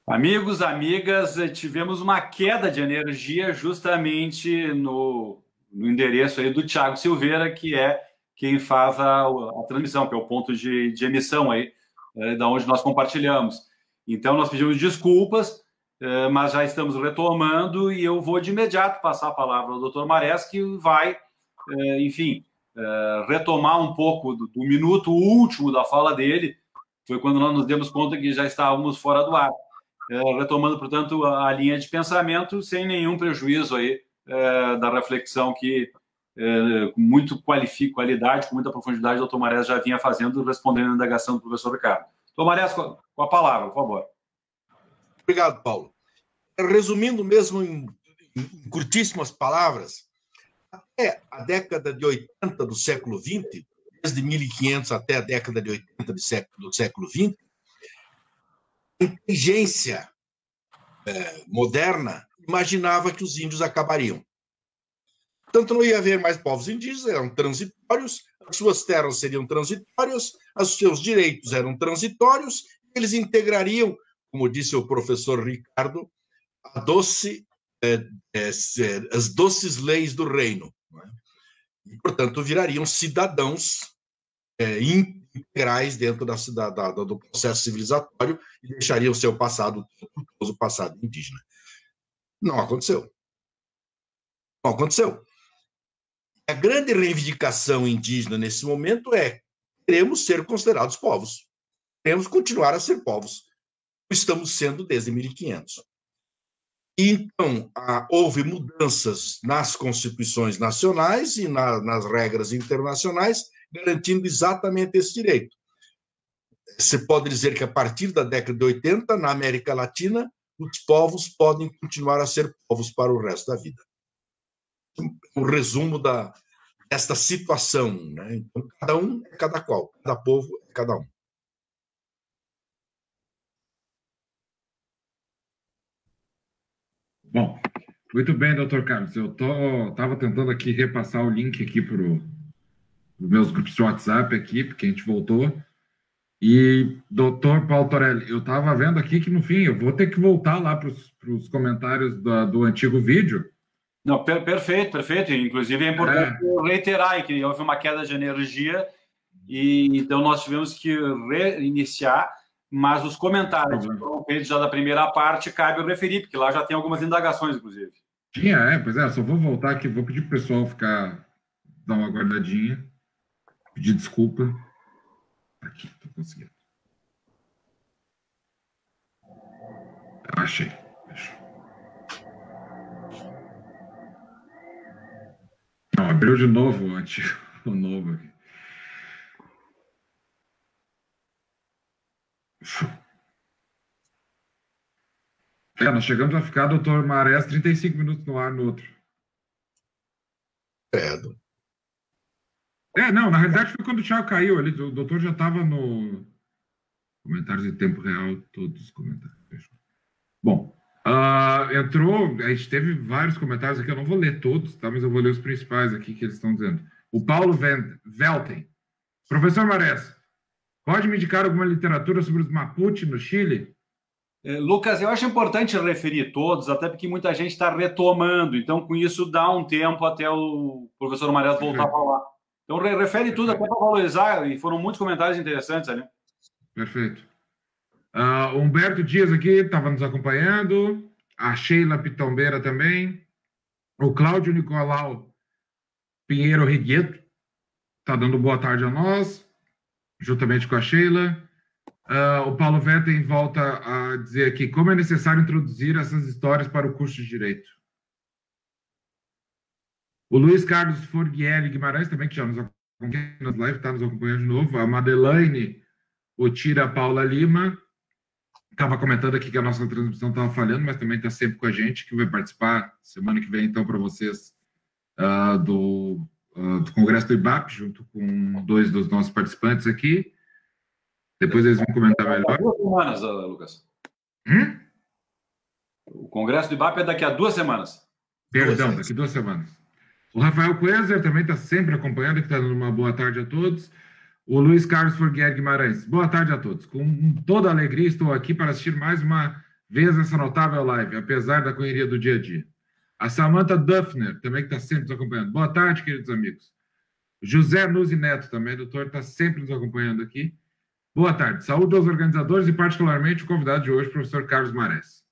Amigos, amigas, tivemos uma queda de energia justamente no endereço aí do Thiago Silveira, que é quem faz a transmissão, que é o ponto de emissão aí, da onde nós compartilhamos. Então, nós pedimos desculpas, mas já estamos retomando e eu vou de imediato passar a palavra ao Dr. Marés, que vai, enfim, retomar um pouco do minuto último da fala dele. Foi quando nós nos demos conta que já estávamos fora do ar. Retomando, portanto, a linha de pensamento, sem nenhum prejuízo aí da reflexão que, com muito qualidade, com muita profundidade, o doutor Marés já vinha fazendo, respondendo a indagação do professor Ricardo. Doutor Marés, com a palavra, por favor. Obrigado, Paulo. Resumindo mesmo em curtíssimas palavras, até a década de 80 do século XX, desde 1500 até a década de 80 do século XX, a inteligência moderna imaginava que os índios acabariam. Portanto, não ia haver mais povos indígenas, eram transitórios, as suas terras seriam transitórias, os seus direitos eram transitórios, eles integrariam, como disse o professor Ricardo, as doces leis do reino. E, portanto, virariam cidadãos integrais dentro do processo civilizatório e deixariam o seu passado, o passado indígena. Não aconteceu. Não aconteceu. A grande reivindicação indígena nesse momento é: queremos ser considerados povos. Queremos continuar a ser povos. Estamos sendo desde 1500. Então, houve mudanças nas constituições nacionais e nas regras internacionais, garantindo exatamente esse direito. Você pode dizer que, a partir da década de 80, na América Latina, os povos podem continuar a ser povos para o resto da vida. Um resumo desta situação, né? Então, cada um é cada qual, cada povo é cada um. Bom, muito bem, doutor Carlos. Eu estava tentando aqui repassar o link aqui para os meus grupos de WhatsApp aqui, porque a gente voltou. E, doutor Paulo Torelli, eu estava vendo aqui que, no fim, eu vou ter que voltar lá para os comentários do antigo vídeo. Não, perfeito, perfeito. Inclusive, é importante reiterar que houve uma queda de energia e então nós tivemos que reiniciar, mas os comentários que foram feitos já da primeira parte cabe eu referir, porque lá já tem algumas indagações, inclusive. Pois é, só vou voltar aqui, vou pedir para o pessoal dar uma guardadinha, pedir desculpa. Aqui, estou conseguindo. Achei. Não, abriu de novo o antigo, o novo aqui. Nós chegamos a ficar, doutor Marés, 35 minutos no ar no outro. Não, na realidade foi quando o Thiago caiu ali, o doutor já estava no comentários em tempo real, todos os comentários. Bom, entrou, a gente teve vários comentários aqui, eu não vou ler todos, tá? Mas eu vou ler os principais aqui que eles estão dizendo. O Paulo Velten. Professor Marés, pode me indicar alguma literatura sobre os Mapuche no Chile? Lucas, eu acho importante referir todos, até porque muita gente está retomando, então com isso dá um tempo até o professor Marés voltar a falar. Então refere tudo até para valorizar, e foram muitos comentários interessantes ali. Perfeito. Humberto Dias aqui estava nos acompanhando, a Sheila Pitombeira também, o Cláudio Nicolau Pinheiro Rigueto está dando boa tarde a nós, juntamente com a Sheila. O Paulo Vetten volta a dizer aqui como é necessário introduzir essas histórias para o curso de Direito. O Luiz Carlos Forguieri Guimarães também, que já nos acompanha nas lives, está nos acompanhando de novo. A Madeleine Otira Paula Lima estava comentando aqui que a nossa transmissão estava falhando, mas também está sempre com a gente, que vai participar semana que vem, então, para vocês, do Congresso do IBAP, junto com 2 dos nossos participantes aqui. Depois eles vão comentar melhor. 2 semanas, Lucas. O Congresso do IBAP é daqui a 2 semanas. Perdão, daqui 2 semanas. O Rafael Kleiser também está sempre acompanhando, que está dando uma boa tarde a todos. O Luiz Carlos Forguer Guimarães. Boa tarde a todos. Com toda alegria estou aqui para assistir mais uma vez essa notável live, apesar da correria do dia a dia. A Samantha Duffner, também que está sempre nos acompanhando. Boa tarde, queridos amigos. José Nuzzi Neto, também, doutor, está sempre nos acompanhando aqui. Boa tarde. Saúde aos organizadores e, particularmente, o convidado de hoje, o professor Carlos Marés.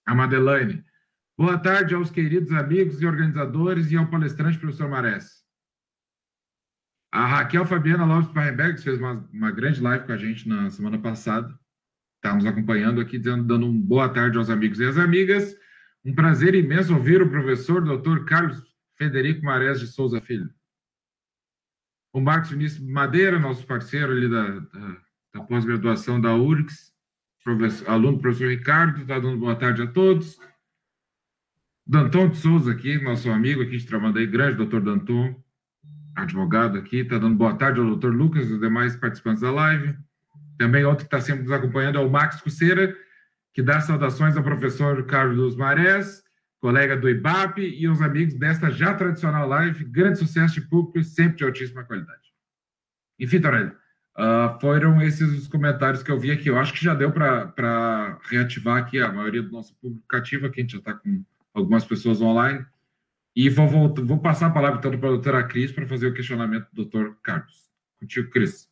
A Madeleine. Boa tarde aos queridos amigos e organizadores e ao palestrante, professor Marés. A Raquel Fabiana Lopes Parrenberg fez uma grande live com a gente na semana passada. Está nos acompanhando aqui, dando uma boa tarde aos amigos e às amigas. Um prazer imenso ouvir o professor Dr. Carlos Federico Marés de Souza Filho. O Marcos Vinícius Madeira, nosso parceiro ali da pós-graduação da URGS, aluno do professor Ricardo, está dando boa tarde a todos. Danton de Souza aqui, nosso amigo aqui de Tramandaí, grande doutor Danton, advogado aqui, está dando boa tarde ao doutor Lucas e os demais participantes da live. Também outro que está sempre nos acompanhando é o Max Cusseira, que dá saudações ao professor Carlos Marés, colega do IBAP, e os amigos desta já tradicional live, grande sucesso de público e sempre de altíssima qualidade. Enfim, Torelli, foram esses os comentários que eu vi aqui. Eu acho que já deu para reativar aqui a maioria do nosso público cativo, aqui a gente já está com algumas pessoas online. E vou passar a palavra, então, para a doutora Cris para fazer o questionamento do doutor Carlos. Contigo, Cris.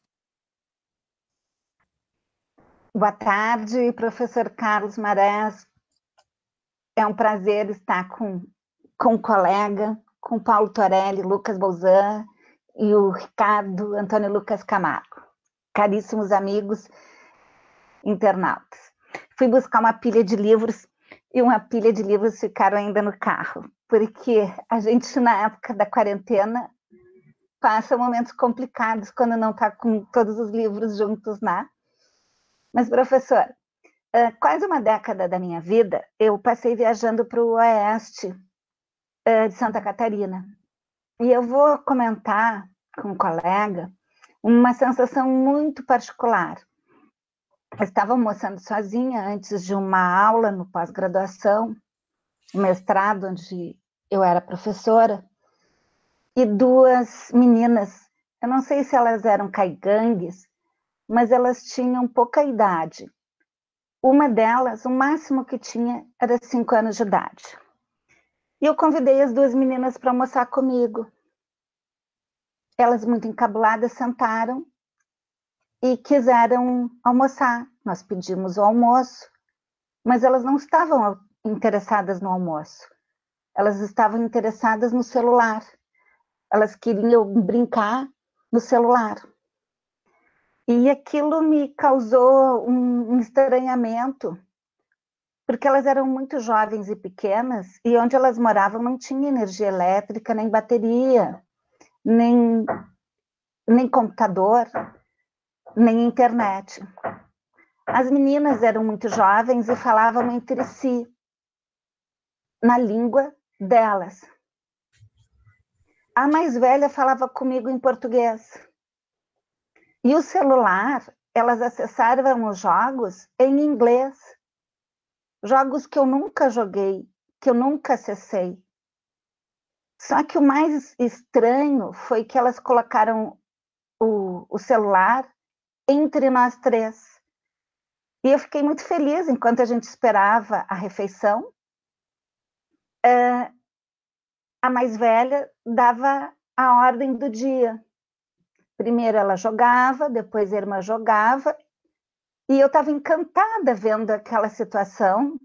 Boa tarde, professor Carlos Marés. É um prazer estar com o colega, com Paulo Torelli, Lucas Bolzan e o Ricardo Antônio Lucas Camargo. Caríssimos amigos internautas. Fui buscar uma pilha de livros e uma pilha de livros ficaram ainda no carro, porque a gente, na época da quarentena, passa momentos complicados quando não está com todos os livros juntos, né? Mas, professor, quase uma década da minha vida, eu passei viajando para o oeste de Santa Catarina. E eu vou comentar com um colega uma sensação muito particular. Eu estava almoçando sozinha antes de uma aula no pós-graduação, mestrado, onde eu era professora, e duas meninas, eu não sei se elas eram caigangues, mas elas tinham pouca idade. Uma delas, o máximo que tinha era 5 anos de idade. E eu convidei as duas meninas para almoçar comigo. Elas, muito encabuladas, sentaram e quiseram almoçar. Nós pedimos o almoço, mas elas não estavam interessadas no almoço. Elas estavam interessadas no celular. Elas queriam brincar no celular. E aquilo me causou um estranhamento, porque elas eram muito jovens e pequenas, e onde elas moravam não tinha energia elétrica, nem bateria, nem computador, nem internet. As meninas eram muito jovens e falavam entre si, na língua delas. A mais velha falava comigo em português. E o celular, elas acessaram os jogos em inglês. Jogos que eu nunca joguei, que eu nunca acessei. Só que o mais estranho foi que elas colocaram o celular entre nós três. E eu fiquei muito feliz enquanto a gente esperava a refeição. A mais velha dava a ordem do dia. Primeiro ela jogava, depois a irmã jogava, e eu estava encantada vendo aquela situação,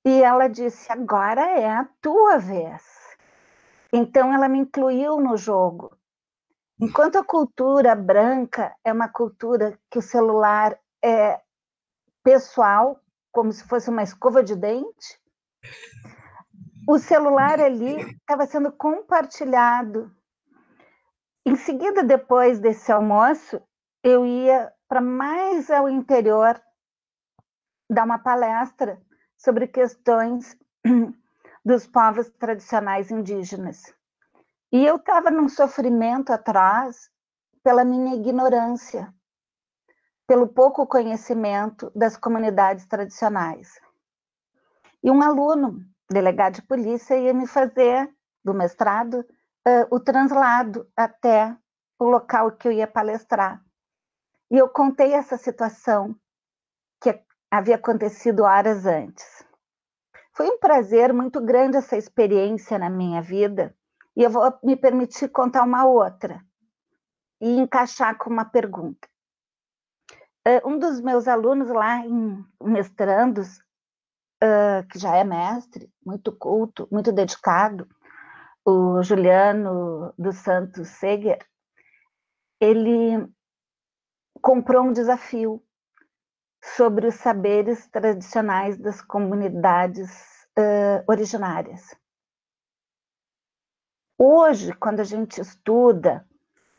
e ela disse, agora é a tua vez. Então ela me incluiu no jogo. Enquanto a cultura branca é uma cultura que o celular é pessoal, como se fosse uma escova de dente, o celular ali estava sendo compartilhado. Em seguida, depois desse almoço, eu ia para mais ao interior dar uma palestra sobre questões dos povos tradicionais indígenas. E eu estava num sofrimento atrás pela minha ignorância, pelo pouco conhecimento das comunidades tradicionais. E um aluno, delegado de polícia, ia me fazer, do mestrado, o translado até o local que eu ia palestrar. E eu contei essa situação que havia acontecido horas antes. Foi um prazer muito grande essa experiência na minha vida, e eu vou me permitir contar uma outra e encaixar com uma pergunta. Um dos meus alunos lá em mestrandos, que já é mestre, muito culto, muito dedicado, o Juliano dos Santos Seger, ele comprou um desafio sobre os saberes tradicionais das comunidades originárias. Hoje, quando a gente estuda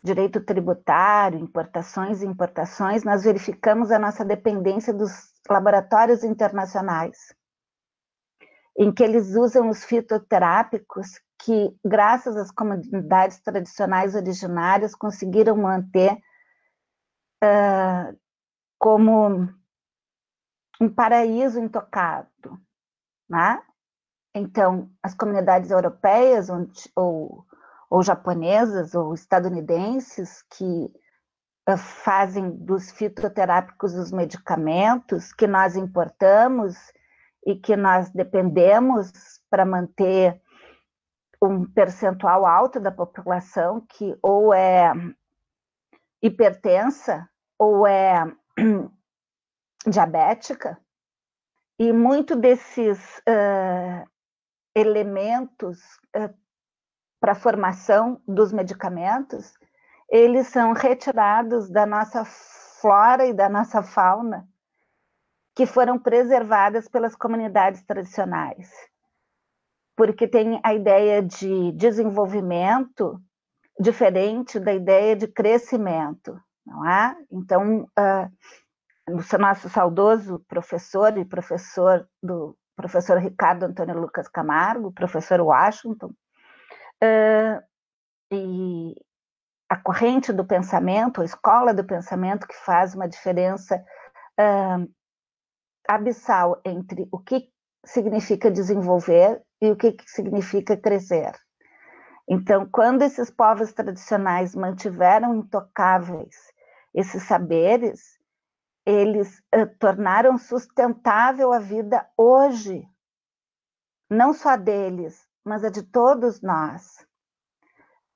direito tributário, importações e importações, nós verificamos a nossa dependência dos laboratórios internacionais, em que eles usam os fitoterápicos que, graças às comunidades tradicionais originárias, conseguiram manter como um paraíso intocado, né? Então, as comunidades europeias ou japonesas ou estadunidenses que fazem dos fitoterápicos os medicamentos que nós importamos e que nós dependemos para manter um percentual alto da população que ou é hipertensa ou é diabética, e muito desses elementos para a formação dos medicamentos, eles são retirados da nossa flora e da nossa fauna, que foram preservadas pelas comunidades tradicionais. Porque tem a ideia de desenvolvimento diferente da ideia de crescimento, não é? Então, o nosso saudoso professor e professor Ricardo Antônio Lucas Camargo, professor Washington, e a corrente do pensamento, a escola do pensamento, que faz uma diferença abissal entre o que significa desenvolver e o que significa crescer. Então, quando esses povos tradicionais mantiveram intocáveis esses saberes, eles tornaram sustentável a vida hoje, não só deles, mas a de todos nós.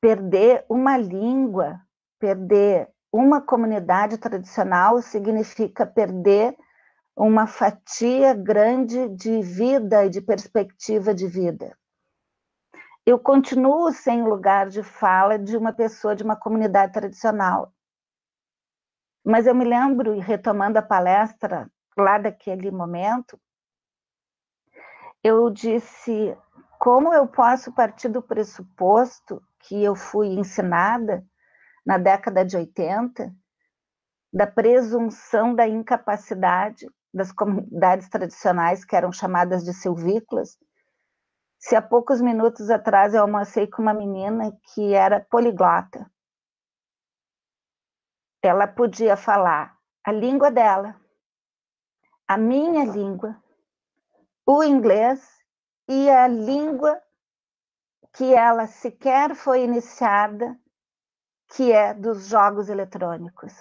Perder uma língua, perder uma comunidade tradicional significa perder uma fatia grande de vida e de perspectiva de vida. Eu continuo sem lugar de fala de uma pessoa de uma comunidade tradicional. Mas eu me lembro, e retomando a palestra lá daquele momento, eu disse: como eu posso partir do pressuposto que eu fui ensinada na década de 80, da presunção da incapacidade das comunidades tradicionais, que eram chamadas de silvícolas, se há poucos minutos atrás eu almocei com uma menina que era poliglota. Ela podia falar a língua dela, a minha língua, o inglês e a língua que ela sequer foi iniciada, que é dos jogos eletrônicos.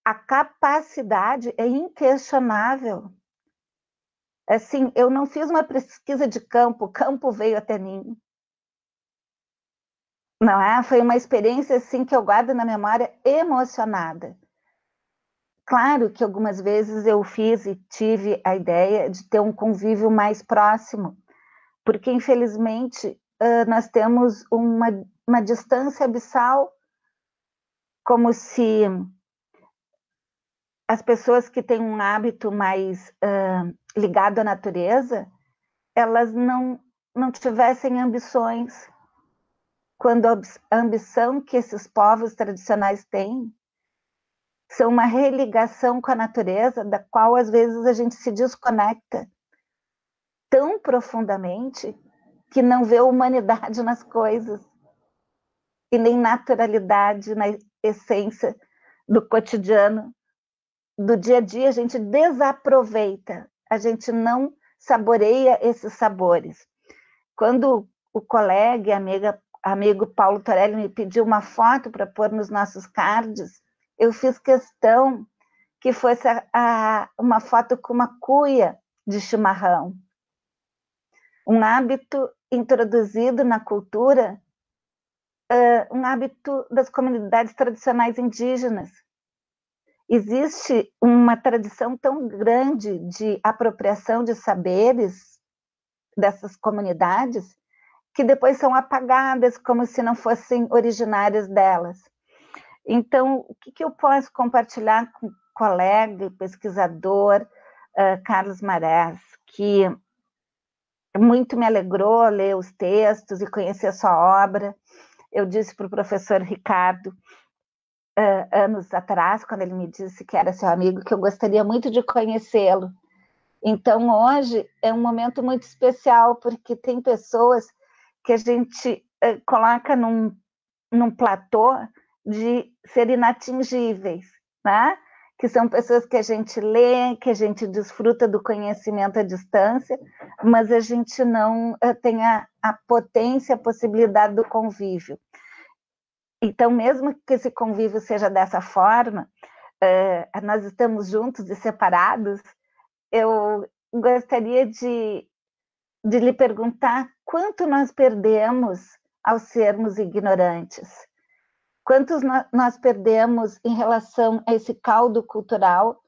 A capacidade é inquestionável. Assim, eu não fiz uma pesquisa de campo, o campo veio até mim. Não é? Foi uma experiência assim que eu guardo na memória emocionada. Claro que algumas vezes eu fiz e tive a ideia de ter um convívio mais próximo, porque infelizmente nós temos uma distância abissal, como se as pessoas que têm um hábito mais ligado à natureza, elas não tivessem ambições, quando a ambição que esses povos tradicionais têm são uma religação com a natureza, da qual às vezes a gente se desconecta tão profundamente que não vê humanidade nas coisas e nem naturalidade na essência do cotidiano, do dia a dia. A gente desaproveita, a gente não saboreia esses sabores. Quando o colega e a amiga amigo Paulo Torelli me pediu uma foto para pôr nos nossos cards, eu fiz questão que fosse uma foto com uma cuia de chimarrão. Um hábito introduzido na cultura, um hábito das comunidades tradicionais indígenas. Existe uma tradição tão grande de apropriação de saberes dessas comunidades que depois são apagadas como se não fossem originárias delas. Então, o que eu posso compartilhar com o colega e pesquisador Carlos Marés, que muito me alegrou ler os textos e conhecer a sua obra. Eu disse para o professor Ricardo, anos atrás, quando ele me disse que era seu amigo, que eu gostaria muito de conhecê-lo. Então, hoje é um momento muito especial, porque tem pessoas que a gente coloca num platô de ser inatingíveis, né? Que são pessoas que a gente lê, que a gente desfruta do conhecimento à distância, mas a gente não tem a potência, a possibilidade do convívio. Então, mesmo que esse convívio seja dessa forma, nós estamos juntos e separados, eu gostaria de lhe perguntar quanto nós perdemos ao sermos ignorantes. Quantos nós perdemos em relação a esse caldo cultural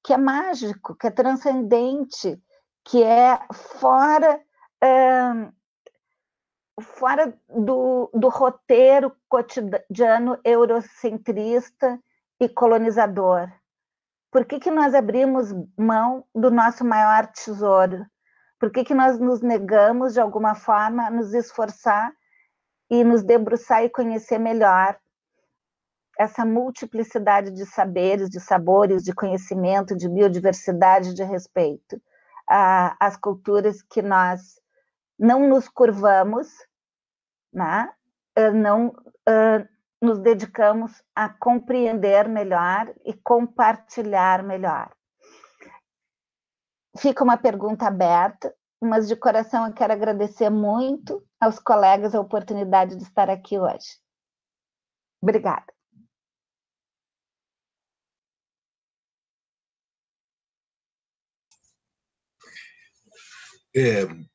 que é mágico, que é transcendente, que é fora do roteiro cotidiano eurocentrista e colonizador? Por que nós abrimos mão do nosso maior tesouro? Por que nós nos negamos, de alguma forma, a nos esforçar e nos debruçar e conhecer melhor essa multiplicidade de saberes, de sabores, de conhecimento, de biodiversidade, de respeito às culturas que nós não nos curvamos, né? Não nos dedicamos a compreender melhor e compartilhar melhor. Fica uma pergunta aberta, mas de coração eu quero agradecer muito aos colegas a oportunidade de estar aqui hoje. Obrigada.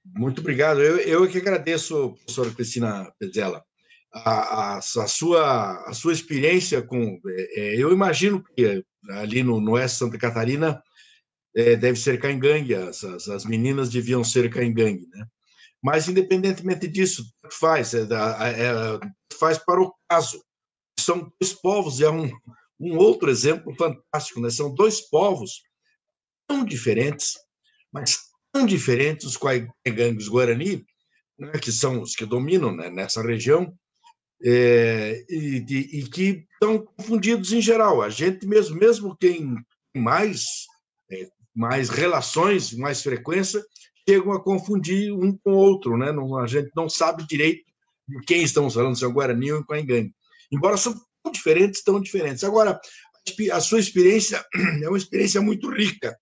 Muito obrigado. Eu que agradeço, professora Cristina Pezzella, a sua experiência com... eu imagino que ali no oeste de Santa Catarina deve ser caingangue, as meninas deviam ser caingangue, né? Mas, independentemente disso, faz para o caso. São dois povos, é um outro exemplo fantástico, né? São dois povos tão diferentes, mas tão diferentes, os caingangues Guarani, né, que são os que dominam, né, nessa região, e que estão confundidos em geral. A gente mesmo quem mais relações, mais frequência, chegam a confundir um com o outro, né? A gente não sabe direito de quem estamos falando, se é o Guarani ou o Caingangue. Embora são tão diferentes. Agora, a sua experiência é uma experiência muito rica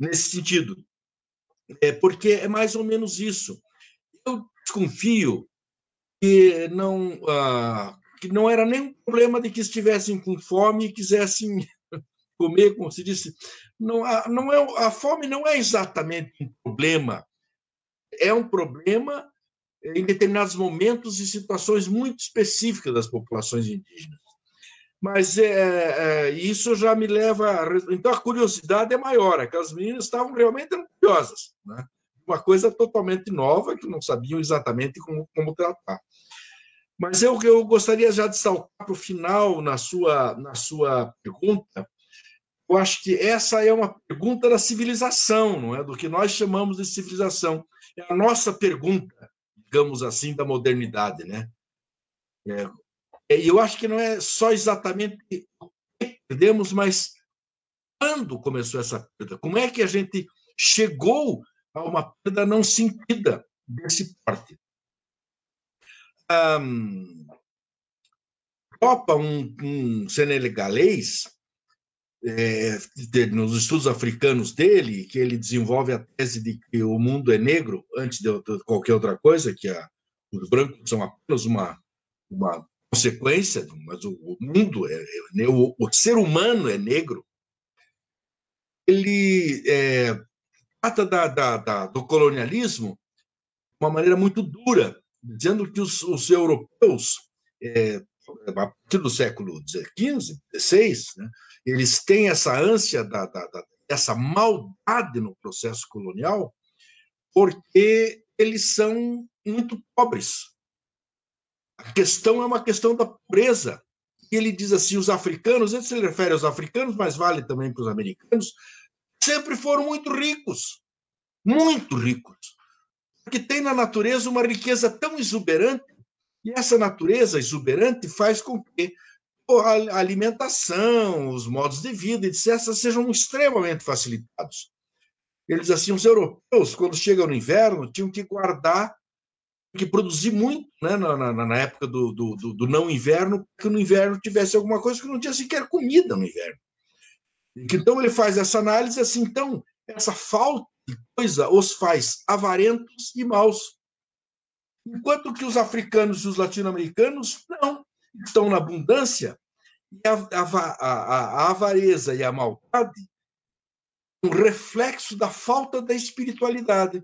nesse sentido, porque é mais ou menos isso. Eu desconfio que não era nenhum problema de que estivessem com fome e quisessem comer, como se disse. A fome não é exatamente um problema. É um problema em determinados momentos e situações muito específicas das populações indígenas. Mas isso já me leva... Então, a curiosidade é maior. Aquelas meninas estavam realmente curiosas, né? Uma coisa totalmente nova, que não sabiam exatamente como tratar. Mas eu gostaria já de saltar para o final na sua pergunta. Eu acho que essa é uma pergunta da civilização, não é? Do que nós chamamos de civilização. É a nossa pergunta, digamos assim, da modernidade, né? E eu acho que não é só exatamente o que perdemos, mas quando começou essa perda? Como é que a gente chegou a uma perda não sentida desse porte? Topa um senegalês, nos estudos africanos dele, que ele desenvolve a tese de que o mundo é negro antes de qualquer outra coisa, que os brancos são apenas uma consequência, mas o mundo, o ser humano é negro. Ele trata do colonialismo de uma maneira muito dura, dizendo que os europeus, a partir do século XV, XVI, né, eles têm essa ânsia dessa maldade no processo colonial, porque eles são muito pobres. A questão é uma questão da pobreza. E ele diz assim, os africanos, ele se refere aos africanos, mas vale também para os americanos, sempre foram muito ricos, porque tem na natureza uma riqueza tão exuberante, e essa natureza exuberante faz com que a alimentação, os modos de vida, etc., sejam extremamente facilitados. Eles assim, os europeus, quando chegam no inverno, tinham que guardar, que produzir muito, né, na época do não inverno, que no inverno tivesse alguma coisa, que não tinha sequer comida no inverno. Então ele faz essa análise assim, então essa falta de coisa os faz avarentos e maus. Enquanto que os africanos e os latino-americanos não, estão na abundância, e a avareza e a maldade um reflexo da falta da espiritualidade.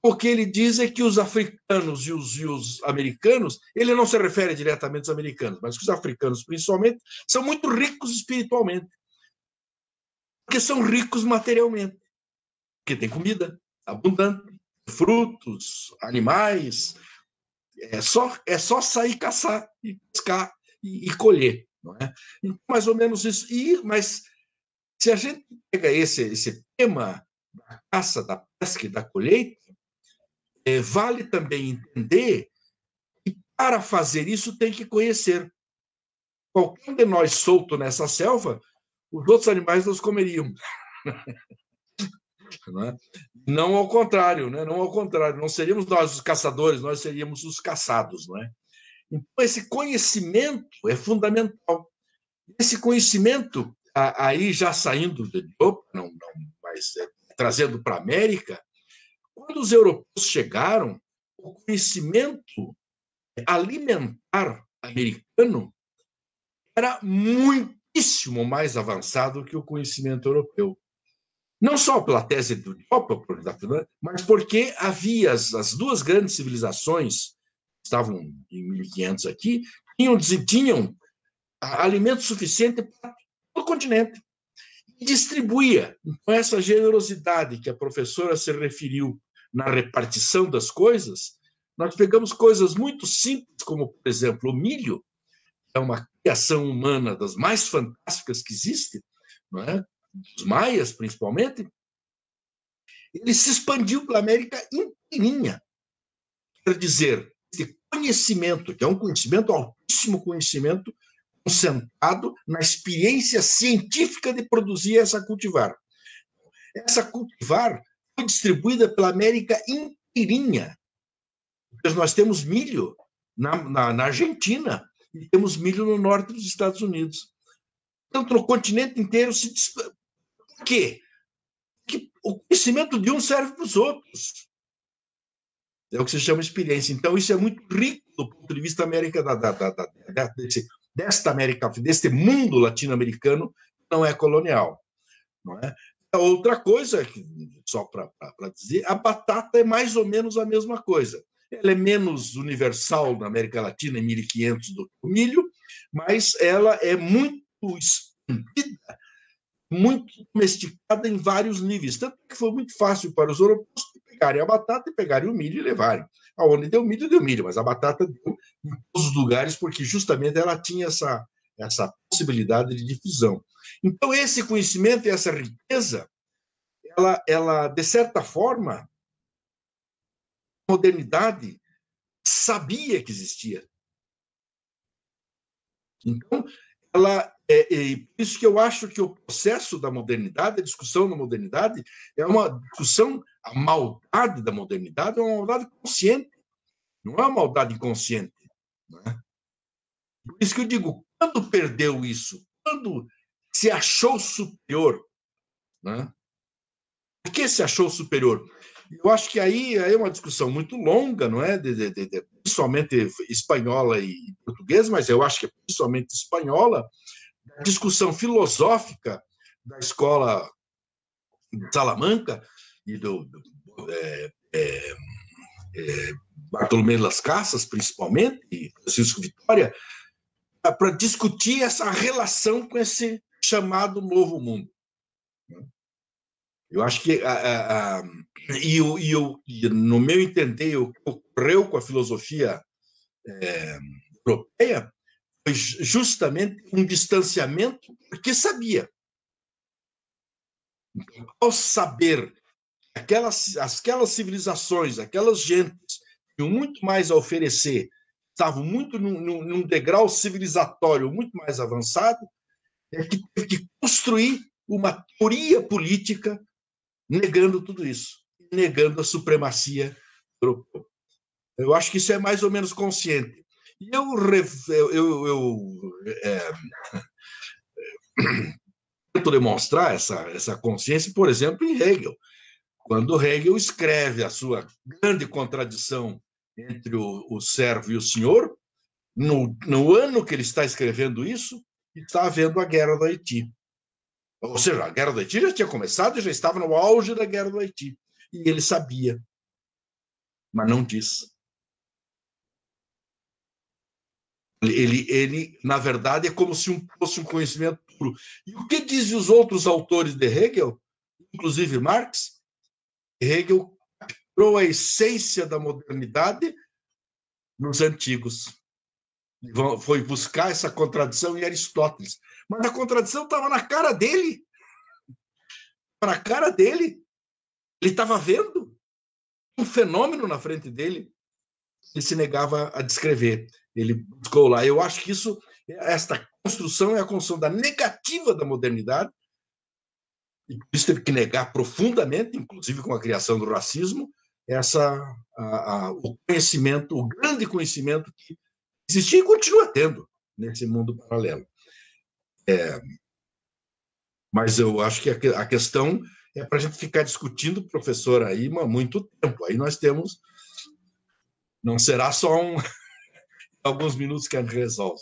O que ele diz é que os africanos e os americanos, ele não se refere diretamente aos americanos, mas que os africanos, principalmente, são muito ricos espiritualmente, porque são ricos materialmente, porque tem comida abundante, frutos, animais, é só sair caçar e pescar e colher, não é? Então, mais ou menos isso. Mas se a gente pega esse tema da caça, da pesca e da colheita, vale também entender que para fazer isso tem que conhecer. Qualquer um de nós solto nessa selva, os outros animais nos comeriam. Não é? Não ao contrário, né? Não ao contrário, não seríamos nós os caçadores, nós seríamos os caçados, não é? Então esse conhecimento é fundamental. Esse conhecimento, aí já saindo de Europa, mas trazendo para a América, quando os europeus chegaram, o conhecimento alimentar americano era muitíssimo mais avançado que o conhecimento europeu. Não só pela tese do Europa, mas porque havia as duas grandes civilizações, que estavam em 1500 aqui, tinham alimento suficiente para todo o continente. E distribuía. Então, essa generosidade que a professora se referiu na repartição das coisas, nós pegamos coisas muito simples, como, por exemplo, o milho, que é uma criação humana das mais fantásticas que existe, não é? Os maias, principalmente, ele se expandiu pela América inteirinha. Quer dizer, esse conhecimento, que é um conhecimento, altíssimo conhecimento, concentrado na experiência científica de produzir essa cultivar. Essa cultivar foi distribuída pela América inteirinha. Nós temos milho na Argentina e temos milho no norte dos Estados Unidos. Tanto no continente inteiro se dispara. Por quê? Porque o conhecimento de um serve para os outros. É o que se chama experiência. Então, isso é muito rico do ponto de vista desta América, deste mundo latino-americano que não é colonial. Não é? Outra coisa, só para dizer, a batata é mais ou menos a mesma coisa. Ela é menos universal na América Latina, em 1500, do que o milho, mas ela é muito expandida, muito domesticada em vários níveis. Tanto que foi muito fácil para os europeus pegarem a batata e pegarem o milho e levarem. Aonde deu milho, mas a batata deu em todos os lugares, porque justamente ela tinha essa possibilidade de difusão. Então, esse conhecimento e essa riqueza, ela de certa forma, a modernidade sabia que existia. Então, por isso que eu acho que o processo da modernidade, a discussão da modernidade, é uma discussão, a maldade da modernidade é uma maldade consciente, não é uma maldade inconsciente. Não é? Por isso que eu digo, quando perdeu isso, quando se achou superior, né? Por que se achou superior? Eu acho que aí é uma discussão muito longa, não é? Principalmente espanhola e portuguesa, mas eu acho que é principalmente espanhola, a discussão filosófica da escola de Salamanca e do Bartolomé de las Casas, principalmente, e Francisco Vitória, para discutir essa relação com esse chamado Novo Mundo. Eu acho que, no meu entender, o que ocorreu com a filosofia europeia foi justamente um distanciamento, porque sabia. Ao saber aquelas civilizações, aquelas gentes tinham muito mais a oferecer, estavam muito num degrau civilizatório muito mais avançado, é que teve que construir uma teoria política negando tudo isso, negando a supremacia europeia. Eu acho que isso é mais ou menos consciente. E tento demonstrar essa consciência, por exemplo, em Hegel. Quando Hegel escreve a sua grande contradição entre o servo e o senhor, no ano que ele está escrevendo isso, está havendo a Guerra do Haiti. Ou seja, a Guerra do Haiti já tinha começado e já estava no auge da Guerra do Haiti. E ele sabia, mas não disse. Ele, na verdade, é como se fosse um conhecimento puro. E o que dizem os outros autores de Hegel, inclusive Marx? Hegel capturou a essência da modernidade nos antigos. Foi buscar essa contradição em Aristóteles. Mas a contradição estava na cara dele. Na cara dele. Ele estava vendo um fenômeno na frente dele. Ele se negava a descrever. Ele buscou lá. Eu acho que esta construção é a construção da negativa da modernidade. E por isso teve que negar profundamente, inclusive com a criação do racismo, o conhecimento, o grande conhecimento que existia e continua tendo nesse mundo paralelo. Mas eu acho que a questão é para a gente ficar discutindo, professor, aí há muito tempo. Aí nós temos... Não será só alguns minutos que a gente resolve.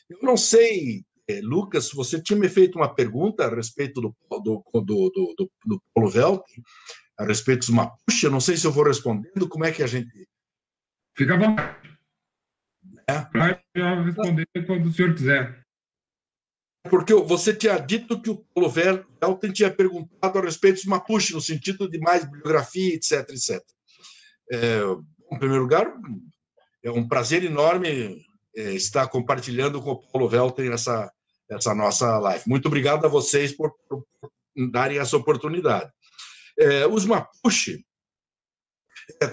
Eu não sei, Lucas, você tinha me feito uma pergunta a respeito do Paulo Velter, a respeito dos Mapuche. Eu não sei se eu vou respondendo. Como é que a gente... Fica à vontade. Para responder quando o senhor quiser. Porque você tinha dito que o Paulo Velter tinha perguntado a respeito dos Mapuche, no sentido de mais biografia, etc, etc. Em primeiro lugar, é um prazer enorme estar compartilhando com o Paulo Velter essa nossa live. Muito obrigado a vocês por darem essa oportunidade. Os Mapuche, a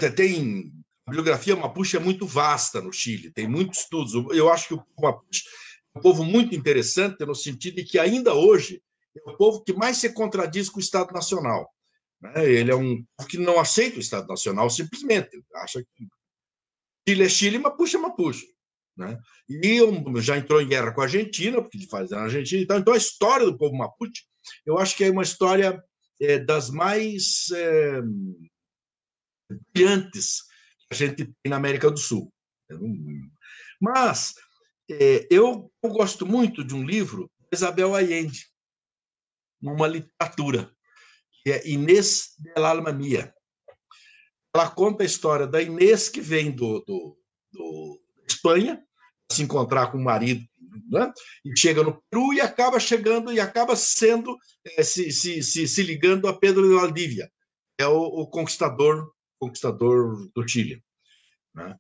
bibliografia Mapuche é muito vasta no Chile, tem muitos estudos. Eu acho que o Mapuche é um povo muito interessante, no sentido de que ainda hoje é o povo que mais se contradiz com o Estado Nacional. Ele é um povo que não aceita o Estado Nacional simplesmente, acha que Chile é Chile, Mapuche é Mapuche. E já entrou em guerra com a Argentina, porque ele faz na Argentina. Então, a história do povo Mapuche, eu acho que é uma história das mais brilhantes que a gente tem na América do Sul. Mas eu gosto muito de um livro de Isabel Allende, numa literatura, que é Inés del Alma Mía. Ela conta a história da Inês, que vem da Espanha, se encontrar com o marido, né? E chega no Peru e acaba chegando e acaba sendo se ligando a Pedro de Valdivia, que é o conquistador do Chile, né?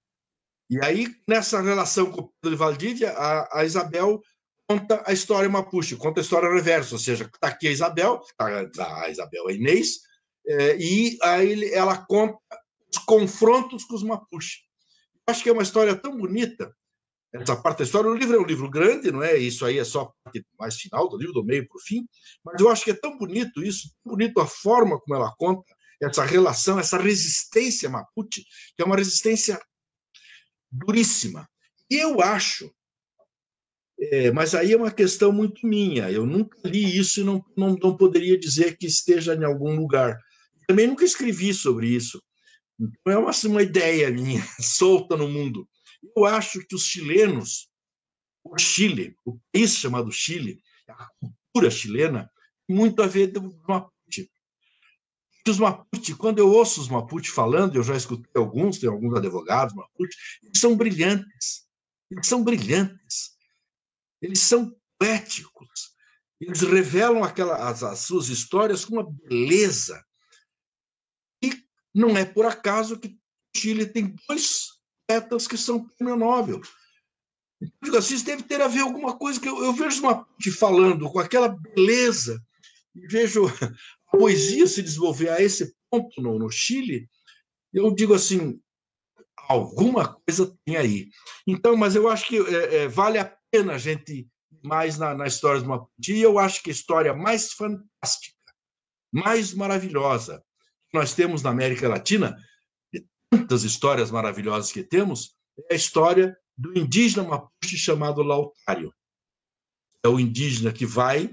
E aí, nessa relação com o Pedro de Valdivia, a Isabel conta a história Mapuche, conta a história reversa, ou seja, está aqui a Isabel é Inês, e aí ela conta os confrontos com os Mapuche. Acho que é uma história tão bonita, essa parte da história. O livro é um livro grande, não é? Isso aí é só a parte mais final do livro, do meio para o fim, mas eu acho que é tão bonito isso, tão bonito a forma como ela conta essa relação, essa resistência Mapuche, que é uma resistência duríssima. E eu acho, mas aí é uma questão muito minha, eu nunca li isso e não poderia dizer que esteja em algum lugar. também nunca escrevi sobre isso. Então, é uma ideia minha, solta no mundo. Eu acho que os chilenos, o Chile, o país chamado Chile, a cultura chilena, tem muito a ver com o Mapuche. Os Mapuche, quando eu ouço os Mapuche falando, eu já escutei alguns, tem alguns advogados Mapuche, eles são brilhantes. Eles são brilhantes. Eles são poéticos. Eles revelam as suas histórias com uma beleza. E não é por acaso que o Chile tem 2 poetas que são prêmio Nobel. Digo assim, isso deve ter a ver alguma coisa que eu vejo uma Mapuche falando com aquela beleza e vejo a poesia se desenvolver a esse ponto no Chile. Eu digo assim, alguma coisa tem aí. Então, mas eu acho que vale a pena a gente ir mais na história do Mapuche. E eu acho que a história mais fantástica, mais maravilhosa que nós temos na América Latina, de tantas histórias maravilhosas que temos, é a história do indígena Mapuche chamado Lautaro. É o indígena que vai,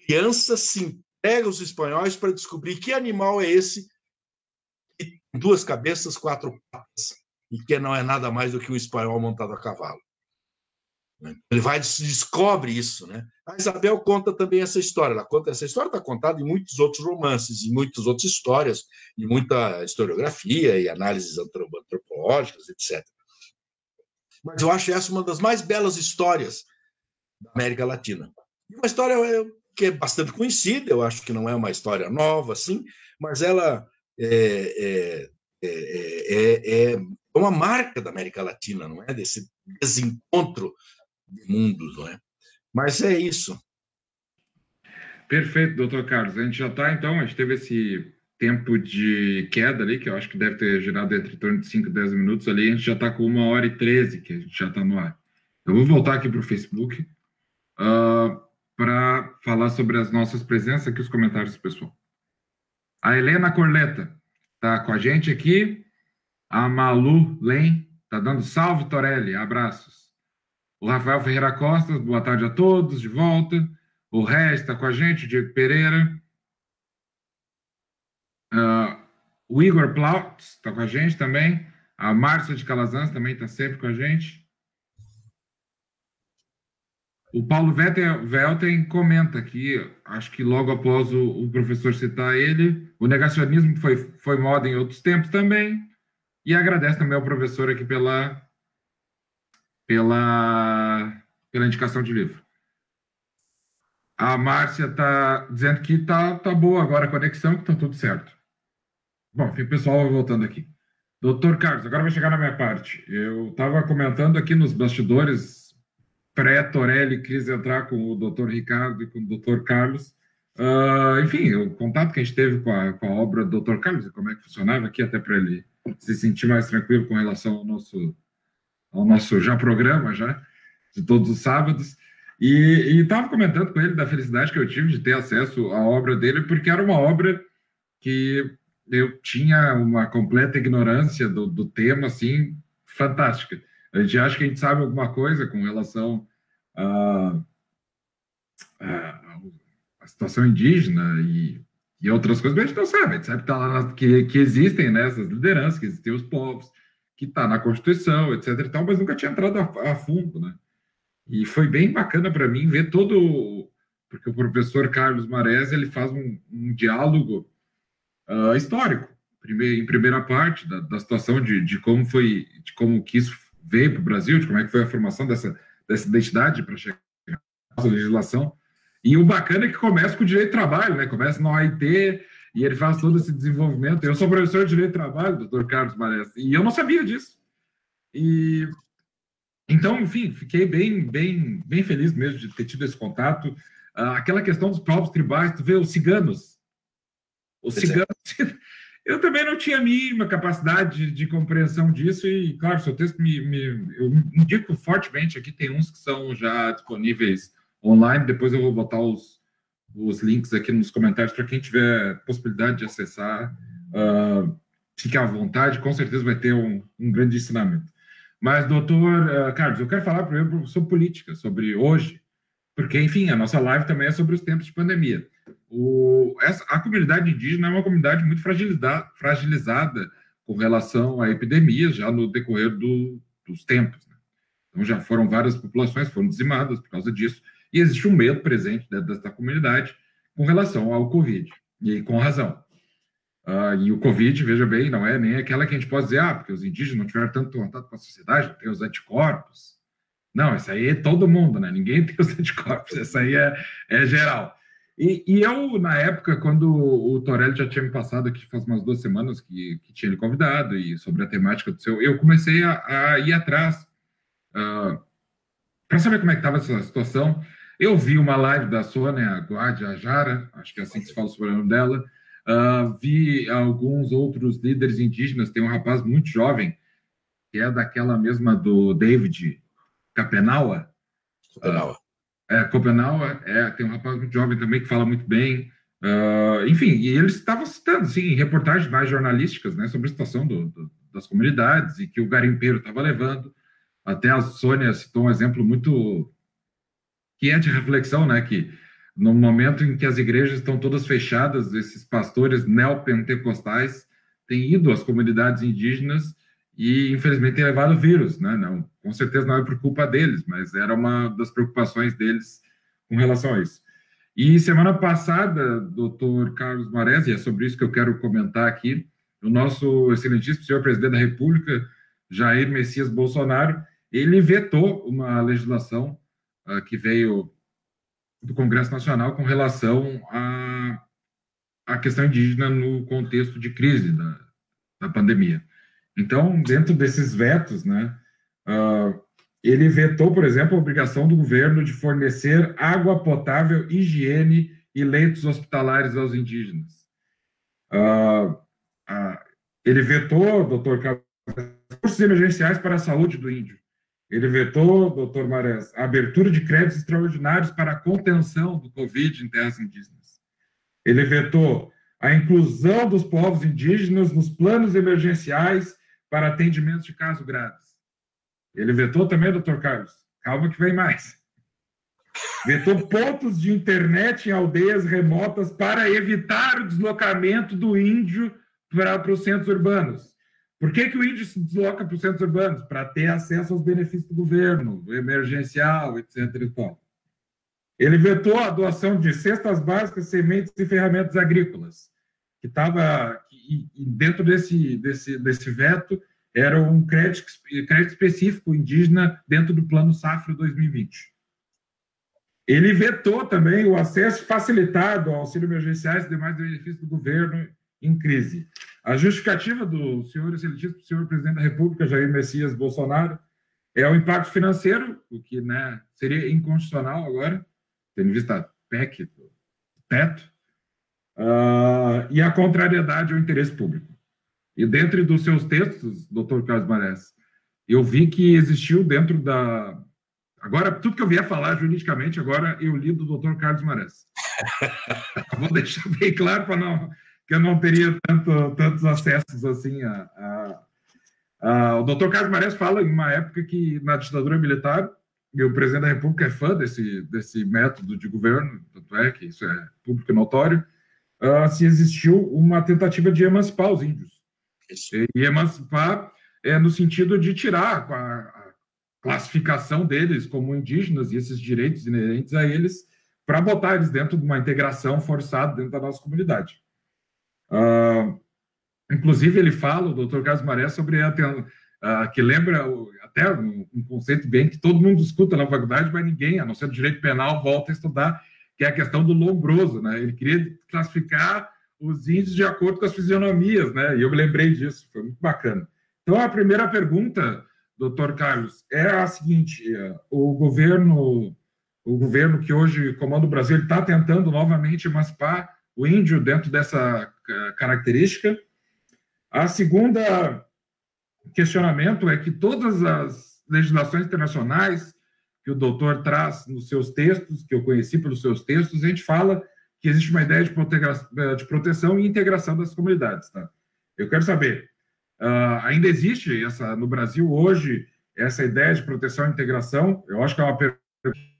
criança, se entrega aos espanhóis para descobrir que animal é esse que tem 2 cabeças, 4 patas, e que não é nada mais do que um espanhol montado a cavalo. Ele vai descobre isso, né? A Isabel conta também essa história. Essa história está contada em muitos outros romances, em muitas outras histórias, em muita historiografia e análises antropológicas, etc. Mas eu acho essa uma das mais belas histórias da América Latina. E uma história que é bastante conhecida, eu acho que não é uma história nova, assim, mas ela é uma marca da América Latina, não é? Desse desencontro de mundos, não é? Mas é isso. Perfeito, doutor Carlos. A gente já está, então, a gente teve esse tempo de queda ali, que eu acho que deve ter gerado entre torno de 5 e 10 minutos ali, a gente já está com 1h13 que a gente já está no ar. Eu vou voltar aqui para o Facebook para falar sobre as nossas presenças aqui, os comentários do pessoal. A Helena Corleta está com a gente aqui. A Malu Len está dando salve, Torelli, abraços. O Rafael Ferreira Costa, boa tarde a todos, de volta. O Regis está com a gente, o Diego Pereira. O Igor Plautz está com a gente também. A Márcia de Calazans também está sempre com a gente. O Paulo Velten comenta aqui, acho que logo após o professor citar ele, o negacionismo foi moda em outros tempos também, e agradece também ao professor aqui pela indicação de livro. A Márcia está dizendo que tá boa agora a conexão, que está tudo certo. Bom, enfim, pessoal, voltando aqui. Doutor Carlos, agora vai chegar na minha parte. Eu estava comentando aqui nos bastidores, pré-Torelli quis entrar com o doutor Ricardo e com o doutor Carlos. Enfim, o contato que a gente teve com a obra do doutor Carlos e como é que funcionava aqui, até para ele se sentir mais tranquilo com relação ao nosso já programa, já, de todos os sábados. E estava comentando com ele da felicidade que eu tive de ter acesso à obra dele, porque era uma obra que eu tinha uma completa ignorância do tema, assim, fantástica. A gente acha que a gente sabe alguma coisa com relação à situação indígena e outras coisas, mas a gente não sabe. A gente sabe que, tá lá que existem, né, essas lideranças, que existem os povos, que está na Constituição, etc. e tal, mas nunca tinha entrado a fundo, né? E foi bem bacana para mim ver porque o professor Carlos Marés, ele faz um diálogo histórico, em primeira parte, da situação de como que isso veio para o Brasil, de como é que foi a formação dessa identidade para chegar à legislação. E o bacana é que começa com o direito de trabalho, né? Começa no OIT e ele faz todo esse desenvolvimento. Eu sou professor de direito de trabalho, doutor Carlos Marés, e eu não sabia disso. Então, enfim, fiquei bem feliz mesmo de ter tido esse contato. Aquela questão dos povos tribais, tu vê os ciganos. Os ciganos, eu também não tinha a mínima capacidade de compreensão disso e, claro, seu texto eu indico fortemente, aqui tem uns que são já disponíveis online, depois eu vou botar os links aqui nos comentários para quem tiver possibilidade de acessar, fique à vontade, com certeza vai ter um grande ensinamento. Mas, doutor Carlos, eu quero falar primeiro sobre política, sobre hoje, porque, enfim, a nossa live também é sobre os tempos de pandemia. a comunidade indígena é uma comunidade muito fragilizada com relação a epidemias já no decorrer dos tempos, né? Então, já foram várias populações que foram dizimadas por causa disso, e existe um medo presente dentro dessa comunidade com relação ao Covid, e com razão. E o Covid, veja bem, não é nem aquela que a gente pode dizer, porque os indígenas não tiveram tanto contato com a sociedade, tem os anticorpos. Não, isso aí é todo mundo, né? Ninguém tem os anticorpos, isso aí é geral. E eu, na época, quando o Torelli já tinha me passado aqui, faz umas 2 semanas que tinha ele convidado, e sobre a temática do seu, eu comecei a ir atrás para saber como é que estava essa situação. Eu vi uma live da Sônia Guajajara, acho que é assim que se fala sobre o nome dela, vi alguns outros líderes indígenas, tem um rapaz muito jovem, que é daquela mesma do David Copenaua. Copenaua, tem um rapaz muito jovem também que fala muito bem. Enfim, e eles estavam citando, assim, reportagens mais jornalísticas, né, sobre a situação das comunidades e que o garimpeiro estava levando. Até a Sônia citou um exemplo muito que é de reflexão, né, que no momento em que as igrejas estão todas fechadas, esses pastores neopentecostais têm ido às comunidades indígenas e, infelizmente, têm levado o vírus, né? Não, com certeza não é por culpa deles, mas era uma das preocupações deles com relação a isso. E semana passada, doutor Carlos Marés, e é sobre isso que eu quero comentar aqui, o nosso excelentíssimo senhor presidente da República, Jair Messias Bolsonaro, ele vetou uma legislação que veio do Congresso Nacional com relação à questão indígena no contexto de crise da pandemia. Então, dentro desses vetos, né, ele vetou, por exemplo, a obrigação do governo de fornecer água potável, higiene e leitos hospitalares aos indígenas. Ele vetou, doutor Carlos, recursos emergenciais para a saúde do índio. Ele vetou, doutor Marés, a abertura de créditos extraordinários para a contenção do Covid em terras indígenas. Ele vetou a inclusão dos povos indígenas nos planos emergenciais para atendimentos de casos graves. Ele vetou também, doutor Carlos, calma que vem mais. Vetou pontos de internet em aldeias remotas para evitar o deslocamento do índio para os centros urbanos. Por que o índio se desloca para os centros urbanos? Para ter acesso aos benefícios do governo, do emergencial, etc. E tal. Ele vetou a doação de cestas básicas, sementes e ferramentas agrícolas, que estava dentro desse veto, era um crédito específico indígena dentro do Plano Safra 2020. Ele vetou também o acesso facilitado ao auxílio emergenciais e demais benefícios do governo em crise. A justificativa do senhor excelentíssimo senhor presidente da República, Jair Messias Bolsonaro, é o impacto financeiro, o que, né, seria inconstitucional agora, tendo visto a PEC do teto, e a contrariedade ao interesse público. E dentro dos seus textos, doutor Carlos Marés, eu vi que existiu dentro da... Agora, tudo que eu vier falar juridicamente, agora eu li do doutor Carlos Marés. Vou deixar bem claro para não... que eu não teria tantos acessos assim o doutor Carlos Marés fala em uma época que, na ditadura militar, e o presidente da República é fã desse método de governo, tanto é que isso é público e notório, se existiu uma tentativa de emancipar os índios. Isso. E emancipar no sentido de tirar a classificação deles como indígenas e esses direitos inerentes a eles para botar eles dentro de uma integração forçada dentro da nossa comunidade. Inclusive, ele fala, o doutor Carlos Marés, sobre que lembra até um conceito bem que todo mundo escuta na faculdade, mas ninguém, a não ser do direito penal, volta a estudar, que é a questão do lombroso, né? Ele queria classificar os índios de acordo com as fisionomias, né? E eu me lembrei disso, foi muito bacana. Então, a primeira pergunta, doutor Carlos, é a seguinte: o governo que hoje comanda o Brasil está tentando novamente emancipar o índio dentro dessa característica. A segunda questionamento é que todas as legislações internacionais que o doutor traz nos seus textos, que eu conheci pelos seus textos, a gente fala que existe uma ideia de proteção e integração das comunidades. Tá? Eu quero saber, ainda existe no Brasil hoje essa ideia de proteção e integração? Eu acho que é uma pergunta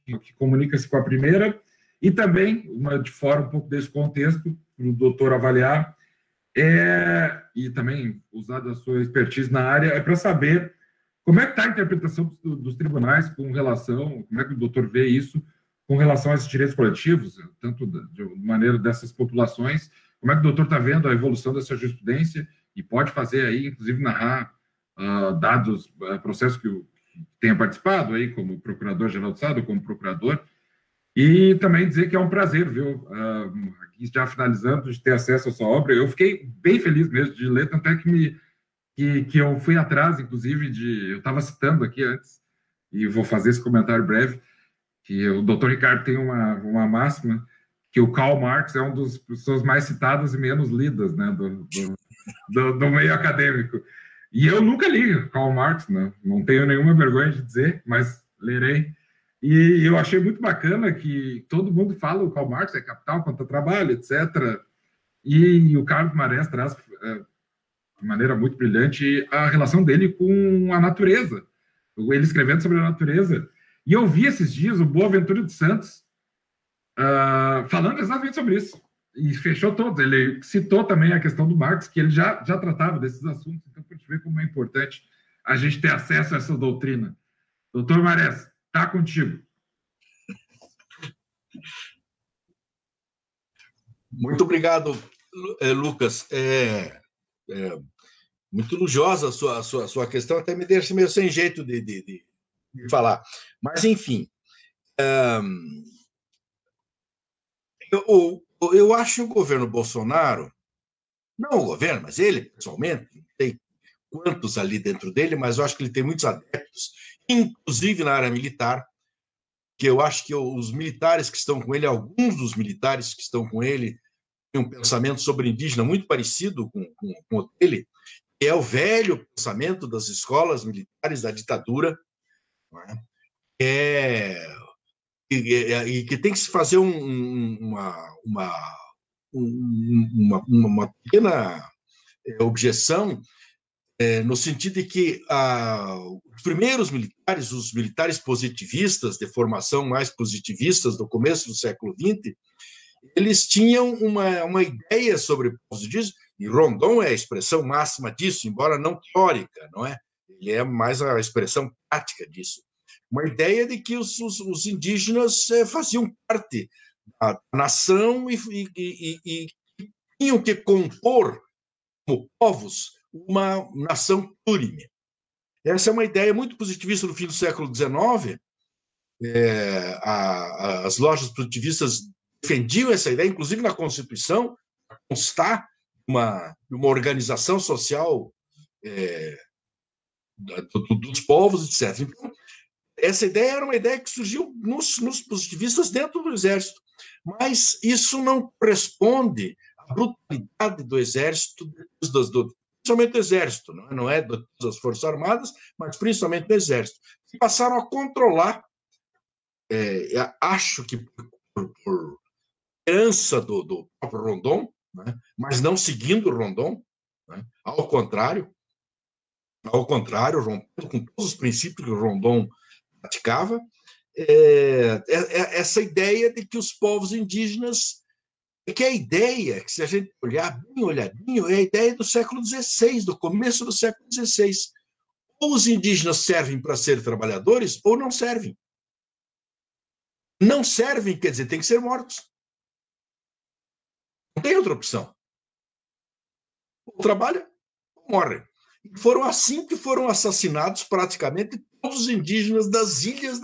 que comunica-se com a primeira. E também, de fora um pouco desse contexto, para o doutor avaliar, e também usar da sua expertise na área, é para saber como é que está a interpretação dos tribunais com relação, como é que o doutor vê isso com relação a esses direitos coletivos, tanto de maneira dessas populações, como é que o doutor está vendo a evolução dessa jurisprudência e pode fazer aí, inclusive, narrar dados, processos que tenha participado aí, como procurador-geral do Estado, como procurador, e também dizer que é um prazer, viu, aqui já finalizando, de ter acesso à sua obra. Eu fiquei bem feliz mesmo de ler, tanto é que eu fui atrás, inclusive, eu estava citando aqui antes, e vou fazer esse comentário breve, que o doutor Ricardo tem uma máxima, que o Karl Marx é uma das pessoas mais citadas e menos lidas, né, do meio acadêmico. E eu nunca li Karl Marx, né? Não tenho nenhuma vergonha de dizer, mas lerei. E eu achei muito bacana que todo mundo fala o Karl Marx é capital contra trabalho, etc. E o Carlos Marés traz, de maneira muito brilhante, a relação dele com a natureza. Ele escrevendo sobre a natureza. E eu vi esses dias o Boaventura dos Santos falando exatamente sobre isso. E fechou todos. Ele citou também a questão do Marx, que ele já tratava desses assuntos. Então, para a gente ver como é importante a gente ter acesso a essa doutrina. Doutor Marés, está contigo. Muito obrigado, Lucas. Muito elogiosa a sua questão, até me deixa meio sem jeito de falar. Mas, enfim, eu acho que o governo Bolsonaro, não o governo, mas ele, pessoalmente, não sei quantos ali dentro dele, mas eu acho que ele tem muitos adeptos, inclusive na área militar, que eu acho que os militares que estão com ele, alguns dos militares que estão com ele, têm um pensamento sobre indígena muito parecido com o dele, que é o velho pensamento das escolas militares da ditadura, né? E que tem que se fazer uma pequena objeção, no sentido de que os primeiros militares, os militares positivistas, de formação mais positivistas do começo do século XX, eles tinham uma ideia sobre povos indígenas, e Rondon é a expressão máxima disso, embora não teórica, não é? Ele é mais a expressão prática disso. Uma ideia de que os indígenas faziam parte da nação e tinham que compor, como povos, uma nação plurime. Essa é uma ideia muito positivista no fim do século XIX. As lojas positivistas defendiam essa ideia, inclusive na Constituição, constar uma organização social dos povos, etc. Então, essa ideia era uma ideia que surgiu nos positivistas dentro do Exército, mas isso não corresponde à brutalidade do Exército, principalmente do Exército, não é das Forças Armadas, mas principalmente do Exército, que passaram a controlar, acho que por herança do próprio Rondon, né, mas não seguindo Rondon, né, ao contrário, rompendo com todos os princípios que o Rondon praticava, essa ideia de que os povos indígenas, que a ideia, que se a gente olhar bem olhadinho, é a ideia do século XVI, do começo do século XVI. Ou os indígenas servem para ser trabalhadores, ou não servem. Não servem, quer dizer, tem que ser mortos. Não tem outra opção. Ou trabalha, ou morre. E foram assim que foram assassinados praticamente todos os indígenas das ilhas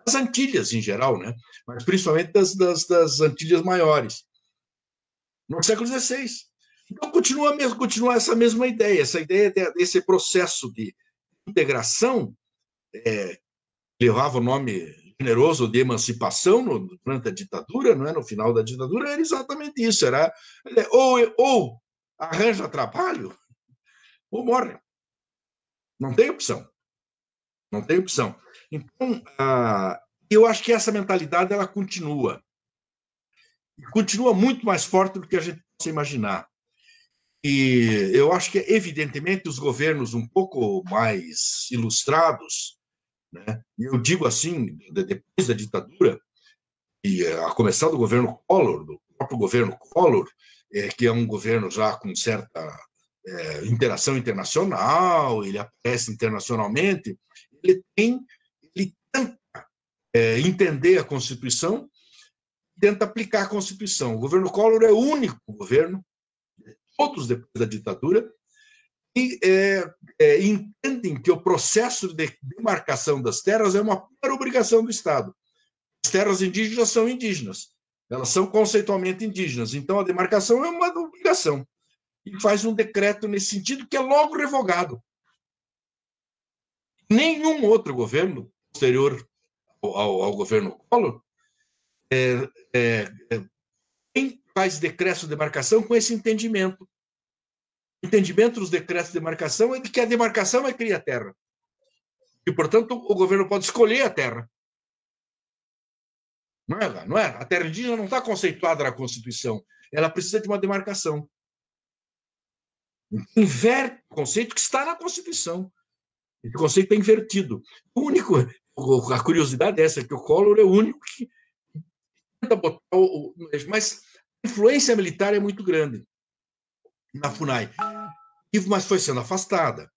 das Antilhas em geral, né? Mas principalmente das Antilhas maiores, no século XVI. Então continua essa mesma ideia, essa ideia desse processo de integração, levava o nome generoso de emancipação durante a ditadura, não é? No final da ditadura era exatamente isso, era ou arranja trabalho ou morre. Não tem opção. Não tem opção. Então, eu acho que essa mentalidade ela continua. E continua muito mais forte do que a gente possa imaginar. E eu acho que, evidentemente, os governos um pouco mais ilustrados, né? E eu digo assim, depois da ditadura, a começar do governo Collor, do próprio governo Collor, que é um governo já com certa interação internacional, ele aparece internacionalmente, ele tenta entender a Constituição, tenta aplicar a Constituição. O governo Collor é o único governo, todos depois da ditadura, que entendem que o processo de demarcação das terras é uma pura obrigação do Estado. As terras indígenas são indígenas, elas são conceitualmente indígenas, então a demarcação é uma obrigação. E faz um decreto nesse sentido que é logo revogado. Nenhum outro governo posterior ao governo Collor faz decretos de demarcação com esse entendimento. O entendimento dos decretos de demarcação é de que a demarcação cria a terra. E, portanto, o governo pode escolher a terra. Não é? A terra indígena não está conceituada na Constituição. Ela precisa de uma demarcação. Inverte o conceito que está na Constituição. Esse conceito é invertido. A curiosidade é essa, que o Collor é o único que tenta botar mas a influência militar é muito grande na FUNAI, mas foi sendo afastada.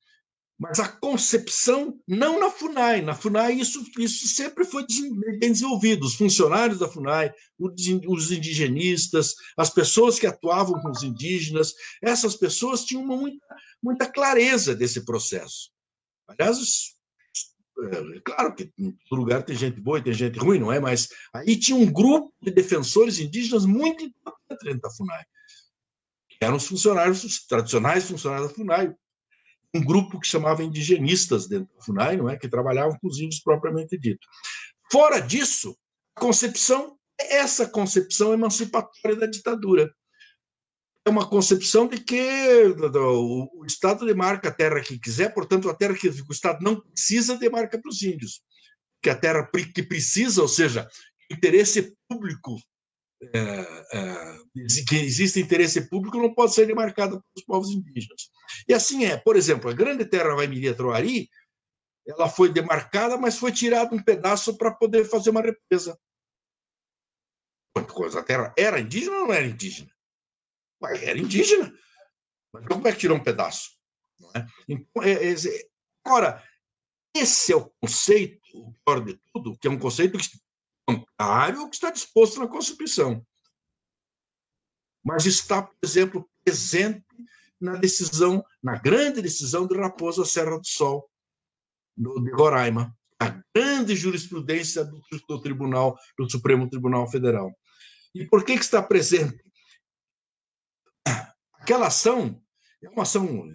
Mas a concepção, não na FUNAI. Na FUNAI isso sempre foi bem desenvolvido. Os funcionários da FUNAI, os indigenistas, as pessoas que atuavam com os indígenas, essas pessoas tinham muita clareza desse processo. Aliás, claro que em todo lugar tem gente boa e tem gente ruim, não é? Mas aí tinha um grupo de defensores indígenas muito importante dentro da FUNAI, que eram os funcionários, os tradicionais funcionários da FUNAI, um grupo que chamava indigenistas dentro da FUNAI, não é? Que trabalhavam com os índios propriamente dito. Fora disso, a concepção é essa concepção emancipatória da ditadura. É uma concepção de que o Estado demarca a terra que quiser, portanto, a terra que o Estado não precisa demarca para os índios. Que a terra que precisa, ou seja, interesse público, que existe interesse público, não pode ser demarcada pelos povos indígenas. E assim é. Por exemplo, a grande terra Vaimiria-Troari, ela foi demarcada, mas foi tirado um pedaço para poder fazer uma represa. Quanta coisa, a terra era indígena ou não era indígena? Mas era indígena. Mas como é que tirou um pedaço? Não é? Então, agora, esse é o conceito, o pior de tudo, que é um conceito contrário ao que está disposto na Constituição. Mas está, por exemplo, presente na grande decisão de Raposa Serra do Sol, de Roraima, a grande jurisprudência do Supremo Tribunal Federal. E por que está presente? Aquela ação é uma ação,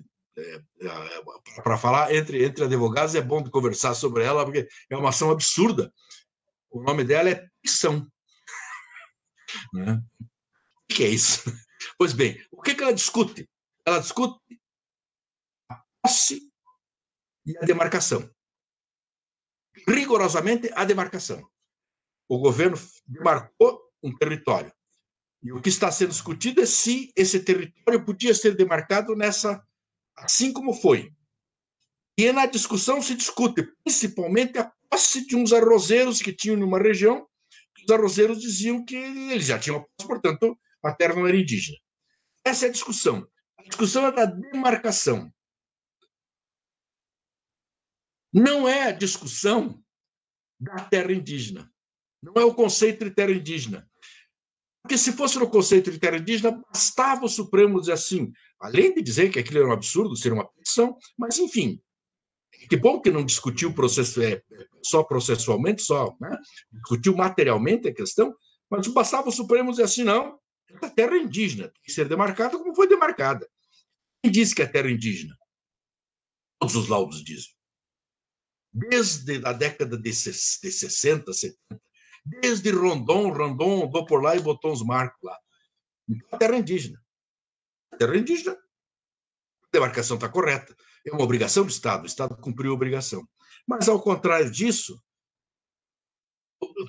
para falar entre advogados, é bom de conversar sobre ela, porque é uma ação absurda. O nome dela é petição. Né? O que é isso? Pois bem, o que ela discute? Ela discute a posse e a demarcação. Rigorosamente, a demarcação. O governo demarcou um território. E o que está sendo discutido é se esse território podia ser demarcado assim como foi. E na discussão se discute principalmente a posse de uns arrozeiros que tinham numa região. Os arrozeiros diziam que eles já tinham a posse, portanto, a terra não era indígena. Essa é a discussão. A discussão é da demarcação. Não é a discussão da terra indígena. Não é o conceito de terra indígena. Porque se fosse no conceito de terra indígena, bastava o Supremo dizer assim, além de dizer que aquilo era um absurdo, ser uma petição, mas, enfim, que bom que não discutiu o processo só processualmente, né? Discutiu materialmente a questão, mas bastava o Supremo dizer assim, não, a terra é indígena, tem que ser demarcada como foi demarcada. Quem disse que é terra indígena? Todos os laudos dizem. Desde a década de 60, 70, desde Rondon andou por lá e botou uns marcos lá. Então, a terra é indígena. A terra é indígena. A demarcação está correta. É uma obrigação do Estado. O Estado cumpriu a obrigação. Mas, ao contrário disso,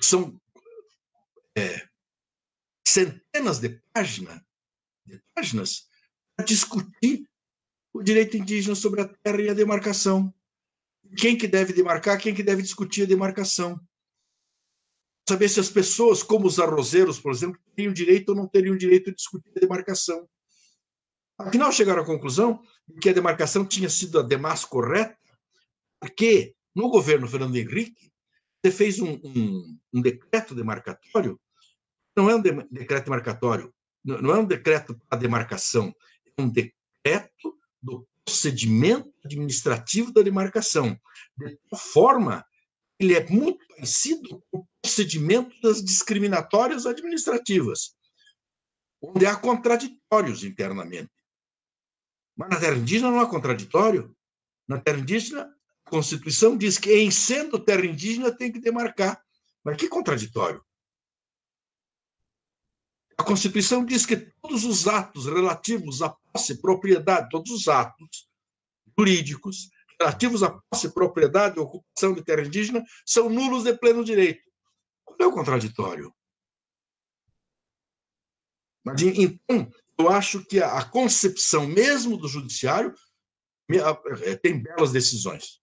são centenas de páginas para discutir o direito indígena sobre a terra e a demarcação. Quem que deve demarcar, quem que deve discutir a demarcação. saber se as pessoas, como os arrozeiros, por exemplo, teriam direito ou não teriam direito de discutir a demarcação. Afinal, chegaram à conclusão de que a demarcação tinha sido a demais correta, porque no governo Fernando Henrique, você fez um decreto demarcatório, não é um decreto demarcatório, não é um decreto para demarcação, é um decreto do procedimento administrativo da demarcação, de tal forma que ele é muito parecido com o procedimento das discriminatórias administrativas, onde há contraditórios internamente. Mas na terra indígena não há contraditório. Na terra indígena, a Constituição diz que, em sendo terra indígena, tem que demarcar. Mas que contraditório? A Constituição diz que todos os atos relativos à posse, propriedade, todos os atos jurídicos relativos à posse, propriedade e ocupação de terra indígena são nulos de pleno direito. Qual é o contraditório? Mas, então, eu acho que a concepção mesmo do judiciário tem belas decisões.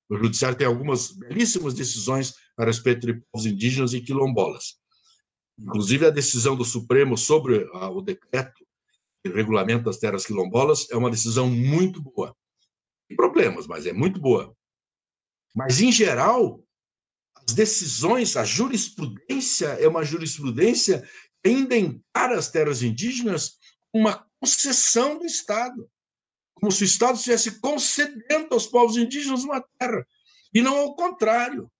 O judiciário tem algumas belíssimas decisões a respeito de povos indígenas e quilombolas. Inclusive, a decisão do Supremo sobre o decreto de regulamento das terras quilombolas é uma decisão muito boa. Tem problemas, mas é muito boa. Mas, em geral, as decisões, a jurisprudência é uma jurisprudência que ainda encara as terras indígenas como uma concessão do Estado, como se o Estado estivesse concedendo aos povos indígenas uma terra, e não ao contrário.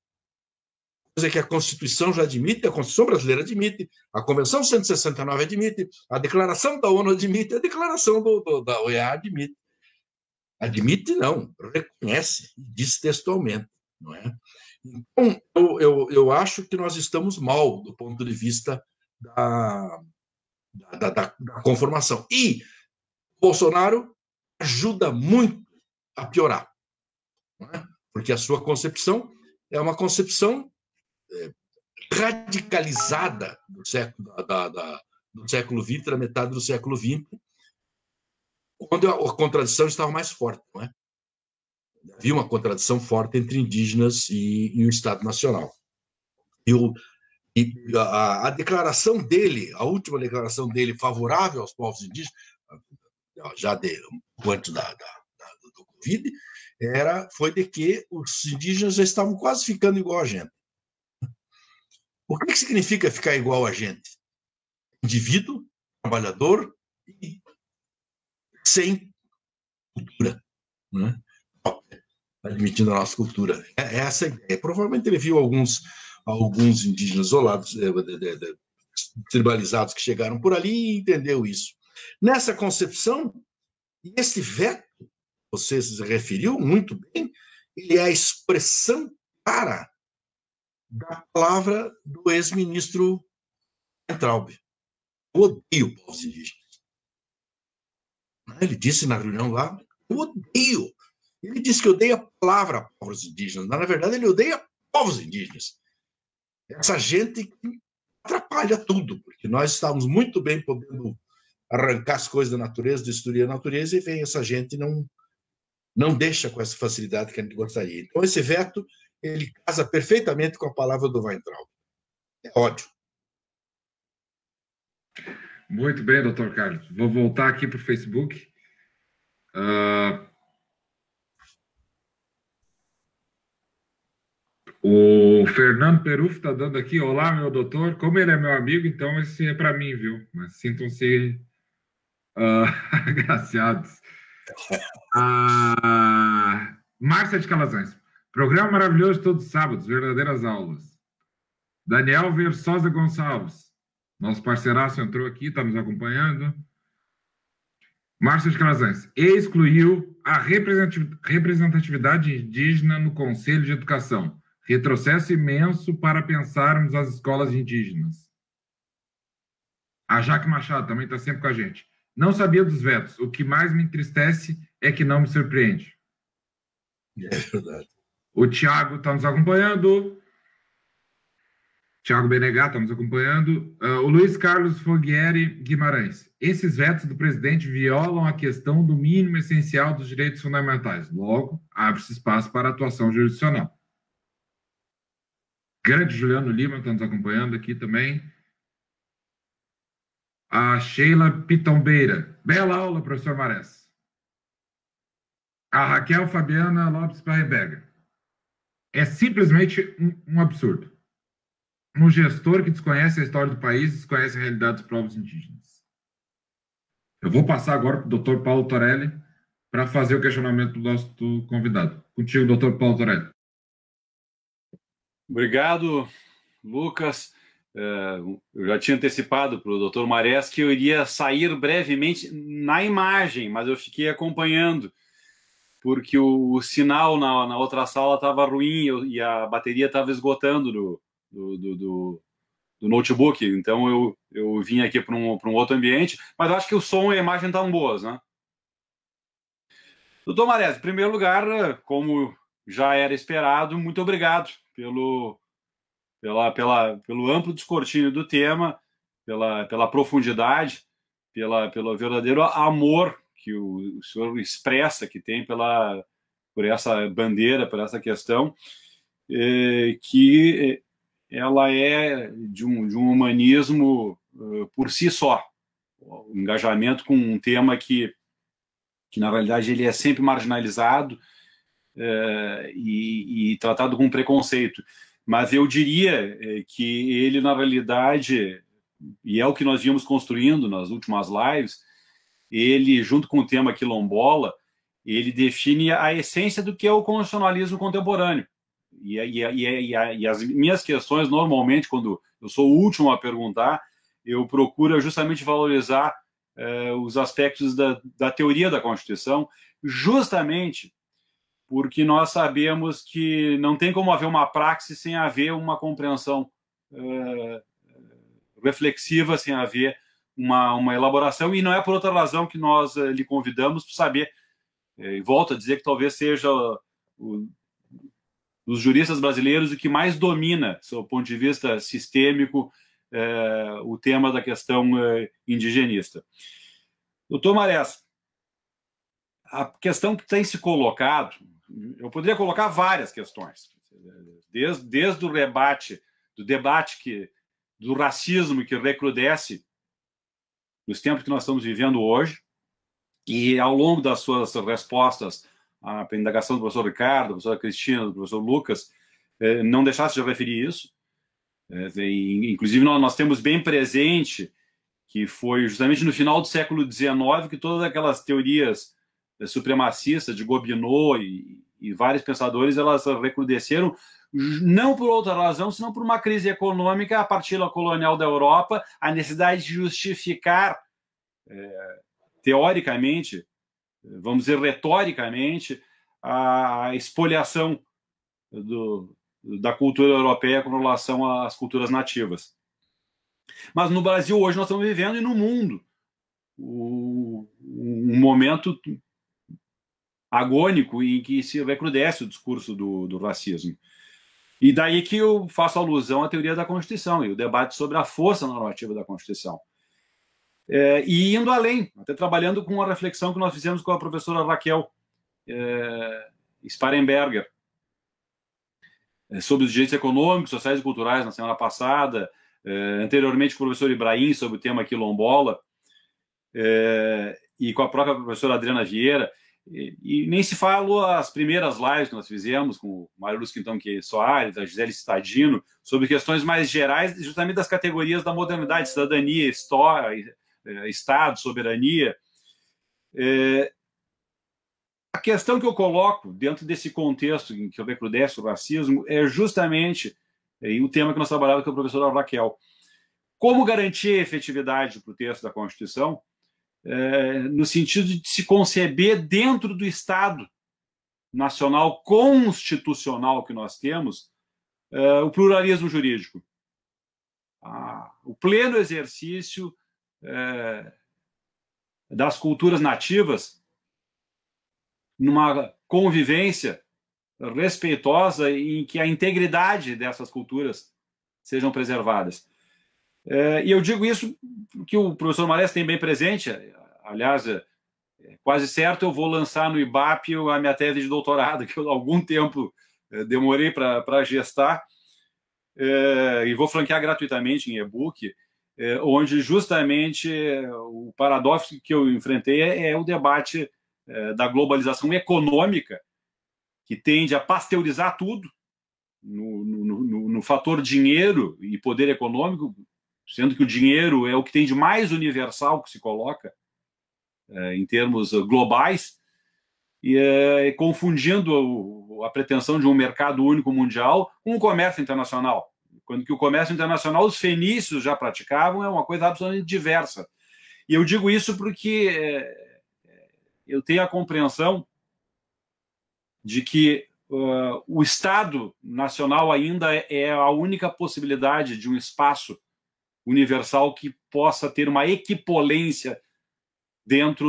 Coisa que a Constituição já admite, a Constituição brasileira admite, a Convenção 169 admite, a Declaração da ONU admite, a Declaração da OEA admite. Admite não, reconhece, diz textualmente, não é? Então, eu acho que nós estamos mal do ponto de vista da conformação. E Bolsonaro ajuda muito a piorar, não é? Porque a sua concepção é uma concepção radicalizada do século XX, da metade do século XX, quando a contradição estava mais forte, não é? Havia uma contradição forte entre indígenas e o Estado Nacional. E a declaração dele, a última declaração dele favorável aos povos indígenas, já antes do Covid, foi de que os indígenas já estavam quase ficando igual a gente. O que significa ficar igual a gente? Indivíduo, trabalhador e sem cultura, né? Admitindo a nossa cultura. É essa a ideia. Provavelmente ele viu alguns indígenas isolados, tribalizados que chegaram por ali e entendeu isso. Nessa concepção, esse veto, você se referiu muito bem, ele é a expressão clara da palavra do ex-ministro Weintraub. Eu odeio povos indígenas. Ele disse na reunião lá, eu odeio. Ele disse que odeia a palavra povos indígenas. Na verdade, ele odeia povos indígenas. Essa gente que atrapalha tudo, porque nós estávamos muito bem podendo arrancar as coisas da natureza, destruir a natureza, e vem essa gente e não deixa com essa facilidade que a gente gostaria. Então, esse veto, ele casa perfeitamente com a palavra do Weintraub. É ódio. Muito bem, doutor Carlos. Vou voltar aqui para o Facebook. O Fernando Peruf está dando aqui, olá, meu doutor. Como ele é meu amigo, então esse é para mim, viu? Mas sintam-se agraciados. Márcia de Calazans. Programa maravilhoso todos os sábados, verdadeiras aulas. Daniel Versosa Gonçalves. Nosso parceiraço entrou aqui, está nos acompanhando. Márcia de Calazans. Excluiu a representatividade indígena no Conselho de Educação. Retrocesso imenso para pensarmos as escolas indígenas. A Jaque Machado também está sempre com a gente. Não sabia dos vetos. O que mais me entristece é que não me surpreende. É verdade. O Tiago está nos acompanhando. Tiago Benegat está nos acompanhando. O Luiz Carlos Foguieri Guimarães. Esses vetos do presidente violam a questão do mínimo essencial dos direitos fundamentais. Logo, abre-se espaço para a atuação jurisdicional. grande Juliano Lima está nos acompanhando aqui também. A Sheila Pitombeira. Bela aula, professor Marés. A Raquel Fabiana Lopes Parrebega. É simplesmente um absurdo. Um gestor que desconhece a história do país, desconhece a realidade dos povos indígenas. Eu vou passar agora para o doutor Paulo Torelli para fazer o questionamento do nosso convidado. Contigo, doutor Paulo Torelli. Obrigado, Lucas. Eu já tinha antecipado para o doutor Marés que eu iria sair brevemente na imagem, mas eu fiquei acompanhando, porque o sinal na outra sala estava ruim e a bateria estava esgotando do notebook, então eu vim aqui para um outro ambiente, mas eu acho que o som e a imagem estão boas, né? Doutor Marés, em primeiro lugar, como já era esperado, muito obrigado pelo amplo descortínio do tema, pela profundidade, pelo verdadeiro amor que o senhor expressa, que tem por essa bandeira, por essa questão, que ela é de um humanismo por si só. O engajamento com um tema que na realidade ele é sempre marginalizado e tratado com preconceito. Mas eu diria que ele, na realidade, e é o que nós vimos construindo nas últimas lives, ele, junto com o tema quilombola, ele define a essência do que é o constitucionalismo contemporâneo. E as minhas questões, normalmente, quando eu sou o último a perguntar, eu procuro justamente valorizar os aspectos da teoria da Constituição, justamente porque nós sabemos que não tem como haver uma praxis sem haver uma compreensão reflexiva, sem haver uma elaboração, e não é por outra razão que nós lhe convidamos para saber, e volto a dizer que talvez seja dos juristas brasileiros o que mais domina, do seu ponto de vista sistêmico, o tema da questão indigenista. Doutor Marés, a questão que tem se colocado, eu poderia colocar várias questões, desde o debate do racismo que recrudesce nos tempos que nós estamos vivendo hoje, e ao longo das suas respostas à indagação do professor Ricardo, da professora Cristina, do professor Lucas, não deixasse de referir isso. Inclusive, nós temos bem presente que foi justamente no final do século XIX que todas aquelas teorias supremacistas de Gobineau e vários pensadores, elas recrudesceram, não por outra razão, senão por uma crise econômica a partir da colonial da Europa, a necessidade de justificar teoricamente, vamos dizer retoricamente, a espoliação da cultura europeia com relação às culturas nativas. Mas no Brasil hoje nós estamos vivendo, e no mundo, um momento agônico em que se recrudesce o discurso do racismo. E daí que eu faço alusão à teoria da Constituição e o debate sobre a força normativa da Constituição. E indo além, até trabalhando com uma reflexão que nós fizemos com a professora Raquel Sparenberger sobre os direitos econômicos, sociais e culturais na semana passada, anteriormente com o professor Ibrahim sobre o tema quilombola, e com a própria professora Adriana Vieira, e nem se fala as primeiras lives que nós fizemos com o Mário Luz Quintão Soares, a Gisele Stadino, sobre questões mais gerais, justamente das categorias da modernidade, cidadania, história, Estado, soberania. A questão que eu coloco dentro desse contexto em que recrudesce o racismo é justamente o tema que nós trabalhamos com a professora Raquel. Como garantir a efetividade para o texto da Constituição, no sentido de se conceber dentro do Estado nacional constitucional que nós temos, o pluralismo jurídico. O pleno exercício das culturas nativas numa convivência respeitosa em que a integridade dessas culturas sejam preservadas. E eu digo isso que o professor Marés tem bem presente, aliás, quase certo eu vou lançar no IBAP a minha tese de doutorado, que eu há algum tempo demorei para gestar, e vou franquear gratuitamente em e-book, onde justamente o paradoxo que eu enfrentei é o debate da globalização econômica, que tende a pasteurizar tudo no fator dinheiro e poder econômico, sendo que o dinheiro é o que tem de mais universal que se coloca em termos globais, e confundindo a pretensão de um mercado único mundial com o comércio internacional. Quando que o comércio internacional os fenícios já praticavam, é uma coisa absolutamente diversa. E eu digo isso porque eu tenho a compreensão de que o Estado Nacional ainda é a única possibilidade de um espaço universal que possa ter uma equipolência diante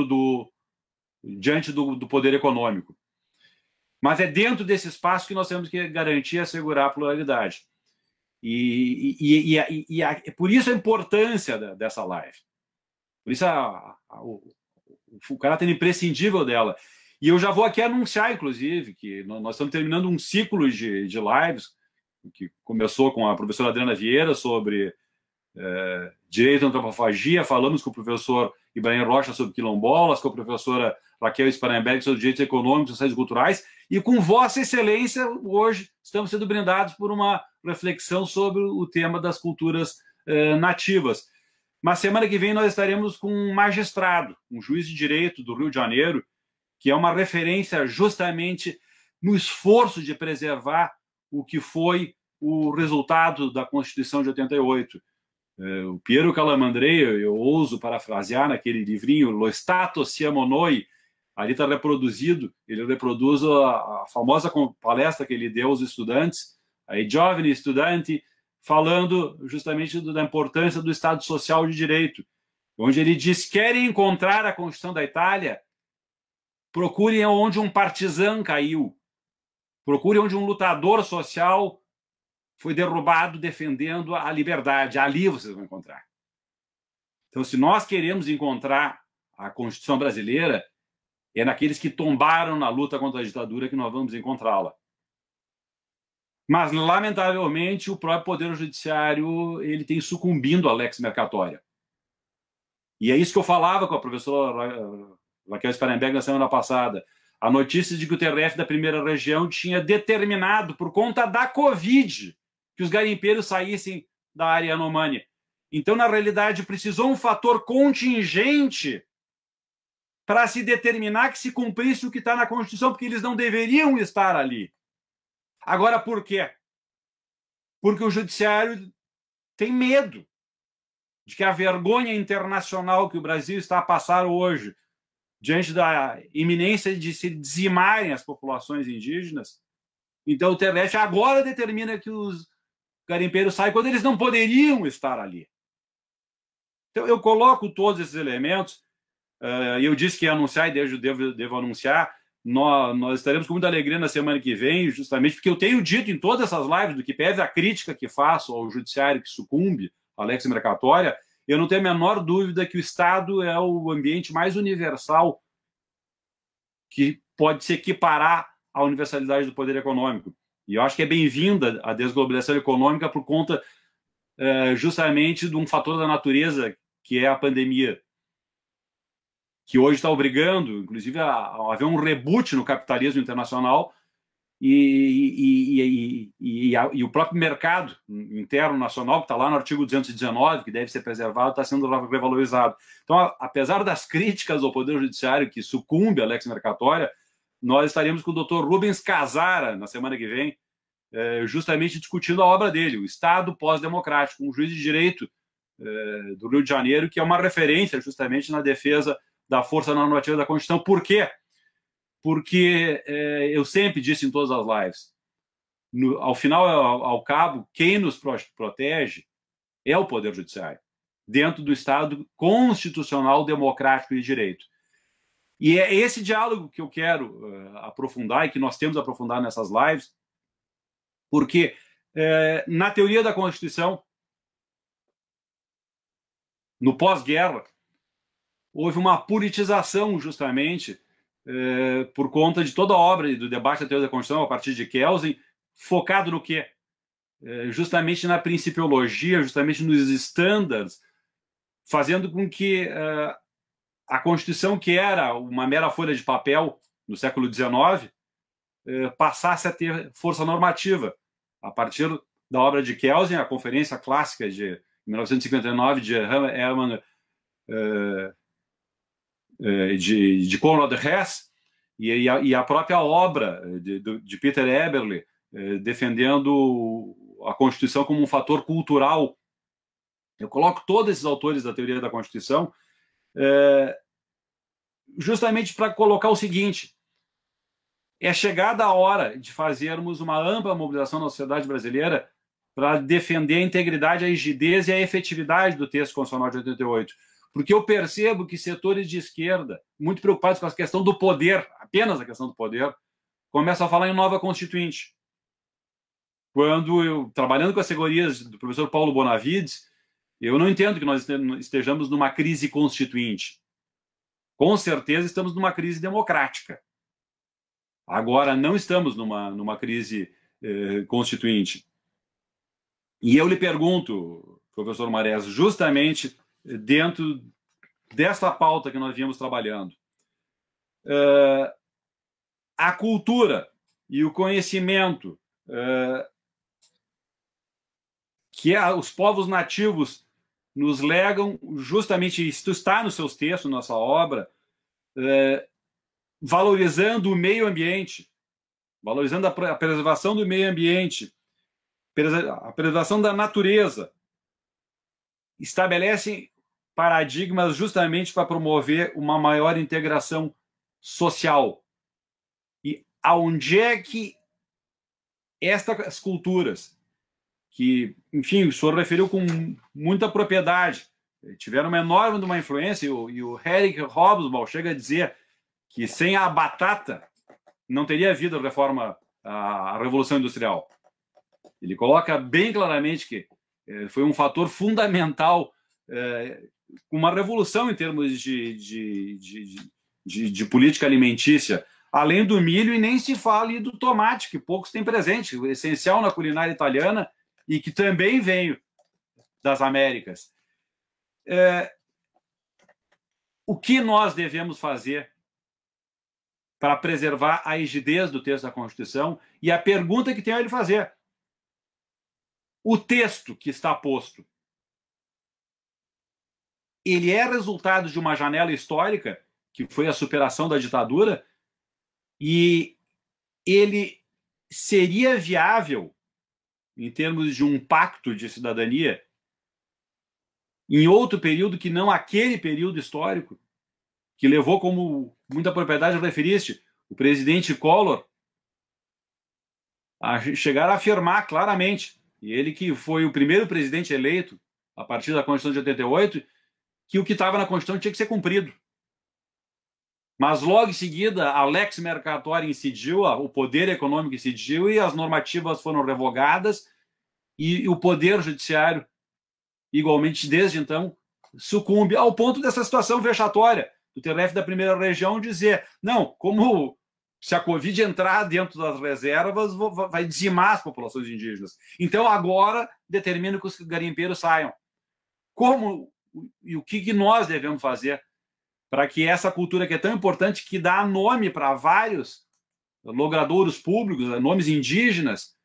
do poder econômico. Mas é dentro desse espaço que nós temos que garantir e assegurar a pluralidade. Por isso a importância dessa live. Por isso o caráter imprescindível dela. E eu já vou aqui anunciar, inclusive, que nós estamos terminando um ciclo de lives que começou com a professora Adriana Vieira sobre direito à antropofagia. Falamos com o professor Ibrahim Rocha sobre quilombolas, com a professora Raquel Sparenberg sobre direitos econômicos, sociais e culturais, e com Vossa Excelência, hoje, estamos sendo brindados por uma reflexão sobre o tema das culturas nativas. Mas semana que vem nós estaremos com um magistrado, um juiz de direito do Rio de Janeiro, que é uma referência justamente no esforço de preservar o que foi o resultado da Constituição de 88. O Piero Calamandrei, eu ouso parafrasear naquele livrinho, Lo Stato siamo noi, ali está reproduzido, ele reproduz a famosa palestra que ele deu aos estudantes, ai giovani studenti, falando justamente da importância do Estado Social de Direito, onde ele diz: querem encontrar a Constituição da Itália? Procurem onde um partizan caiu, procurem onde um lutador social foi derrubado defendendo a liberdade. Ali vocês vão encontrar. Então, se nós queremos encontrar a Constituição brasileira, é naqueles que tombaram na luta contra a ditadura que nós vamos encontrá-la. Mas, lamentavelmente, o próprio Poder Judiciário ele tem sucumbindo à lex mercatória. E é isso que eu falava com a professora Raquel Sparenberg na semana passada. A notícia de que o TRF da primeira região tinha determinado, por conta da Covid, que os garimpeiros saíssem da área Yanomami. Então, na realidade, precisou um fator contingente para se determinar que se cumprisse o que está na Constituição, porque eles não deveriam estar ali. Agora, por quê? Porque o Judiciário tem medo de que a vergonha internacional que o Brasil está a passar hoje, diante da iminência de se dizimarem as populações indígenas, então o TRF agora determina que os garimpeiros saem quando eles não poderiam estar ali. Então, eu coloco todos esses elementos, e eu disse que ia anunciar, e devo anunciar, nós estaremos com muita alegria na semana que vem, justamente porque eu tenho dito em todas essas lives, do que pese a crítica que faço ao judiciário que sucumbe à lex mercatória, eu não tenho a menor dúvida que o Estado é o ambiente mais universal que pode se equiparar à universalidade do poder econômico. E eu acho que é bem-vinda a desglobalização econômica por conta justamente de um fator da natureza, que é a pandemia, que hoje está obrigando, inclusive, a haver um reboot no capitalismo internacional e o próprio mercado interno nacional, que está lá no artigo 219, que deve ser preservado, está sendo revalorizado. Então, apesar das críticas ao Poder Judiciário, que sucumbe à lex mercatória, nós estaremos com o Dr. Rubens Casara, na semana que vem, justamente discutindo a obra dele, o Estado Pós-Democrático, um juiz de direito do Rio de Janeiro, que é uma referência justamente na defesa da força normativa da Constituição. Por quê? Porque eu sempre disse em todas as lives, ao final, ao cabo, quem nos protege é o Poder Judiciário, dentro do Estado constitucional, democrático e de direito. E é esse diálogo que eu quero aprofundar e que nós temos aprofundado nessas lives, porque na teoria da Constituição, no pós-guerra, houve uma politização justamente por conta de toda a obra e do debate da teoria da Constituição a partir de Kelsen, focado no quê? justamente na principiologia, justamente nos estándares, fazendo com que a Constituição, que era uma mera folha de papel no século XIX, passasse a ter força normativa. A partir da obra de Kelsen, a Conferência Clássica de 1959 de Hermann de Konrad Hess, e a própria obra de Peter Eberle, defendendo a Constituição como um fator cultural. Eu coloco todos esses autores da teoria da Constituição justamente para colocar o seguinte: é chegada a hora de fazermos uma ampla mobilização na sociedade brasileira para defender a integridade, a rigidez e a efetividade do texto constitucional de 88. Porque eu percebo que setores de esquerda, muito preocupados com a questão do poder, apenas a questão do poder, começam a falar em nova constituinte. Quando eu, trabalhando com as segurias do professor Paulo Bonavides, eu não entendo que nós estejamos numa crise constituinte. Com certeza estamos numa crise democrática. Agora, não estamos numa crise constituinte. E eu lhe pergunto, professor Marés, justamente dentro desta pauta que nós viemos trabalhando, a cultura e o conhecimento que os povos nativos nos legam, justamente, isso está nos seus textos, na nossa obra, valorizando o meio ambiente, valorizando a preservação do meio ambiente, a preservação da natureza, estabelecem paradigmas justamente para promover uma maior integração social. E aonde é que estas culturas, que, enfim, o senhor referiu com muita propriedade, tiveram uma enorme influência, e o Eric Hobsbawm chega a dizer que sem a batata não teria havido a Revolução Industrial. Ele coloca bem claramente que foi um fator fundamental, uma revolução em termos de política alimentícia, além do milho, e nem se fale do tomate, que poucos têm presente, essencial na culinária italiana e que também veio das Américas. O que nós devemos fazer para preservar a rigidez do texto da Constituição? E a pergunta que tenho a lhe fazer: o texto que está posto, ele é resultado de uma janela histórica, que foi a superação da ditadura, e ele seria viável, em termos de um pacto de cidadania, em outro período que não aquele período histórico, que levou, como muita propriedade referiste, o presidente Collor a chegar a afirmar claramente, e ele que foi o primeiro presidente eleito a partir da Constituição de 88, que o que estava na Constituição tinha que ser cumprido. Mas logo em seguida, a lex mercatória incidiu, o poder econômico incidiu, e as normativas foram revogadas, e o poder judiciário, igualmente desde então, sucumbe, ao ponto dessa situação vexatória do TRF da primeira região dizer: não, como se a Covid entrar dentro das reservas, vai dizimar as populações indígenas. Então, agora, determina que os garimpeiros saiam. Como e o que nós devemos fazer para que essa cultura, que é tão importante, que dá nome para vários logradouros públicos, nomes indígenas,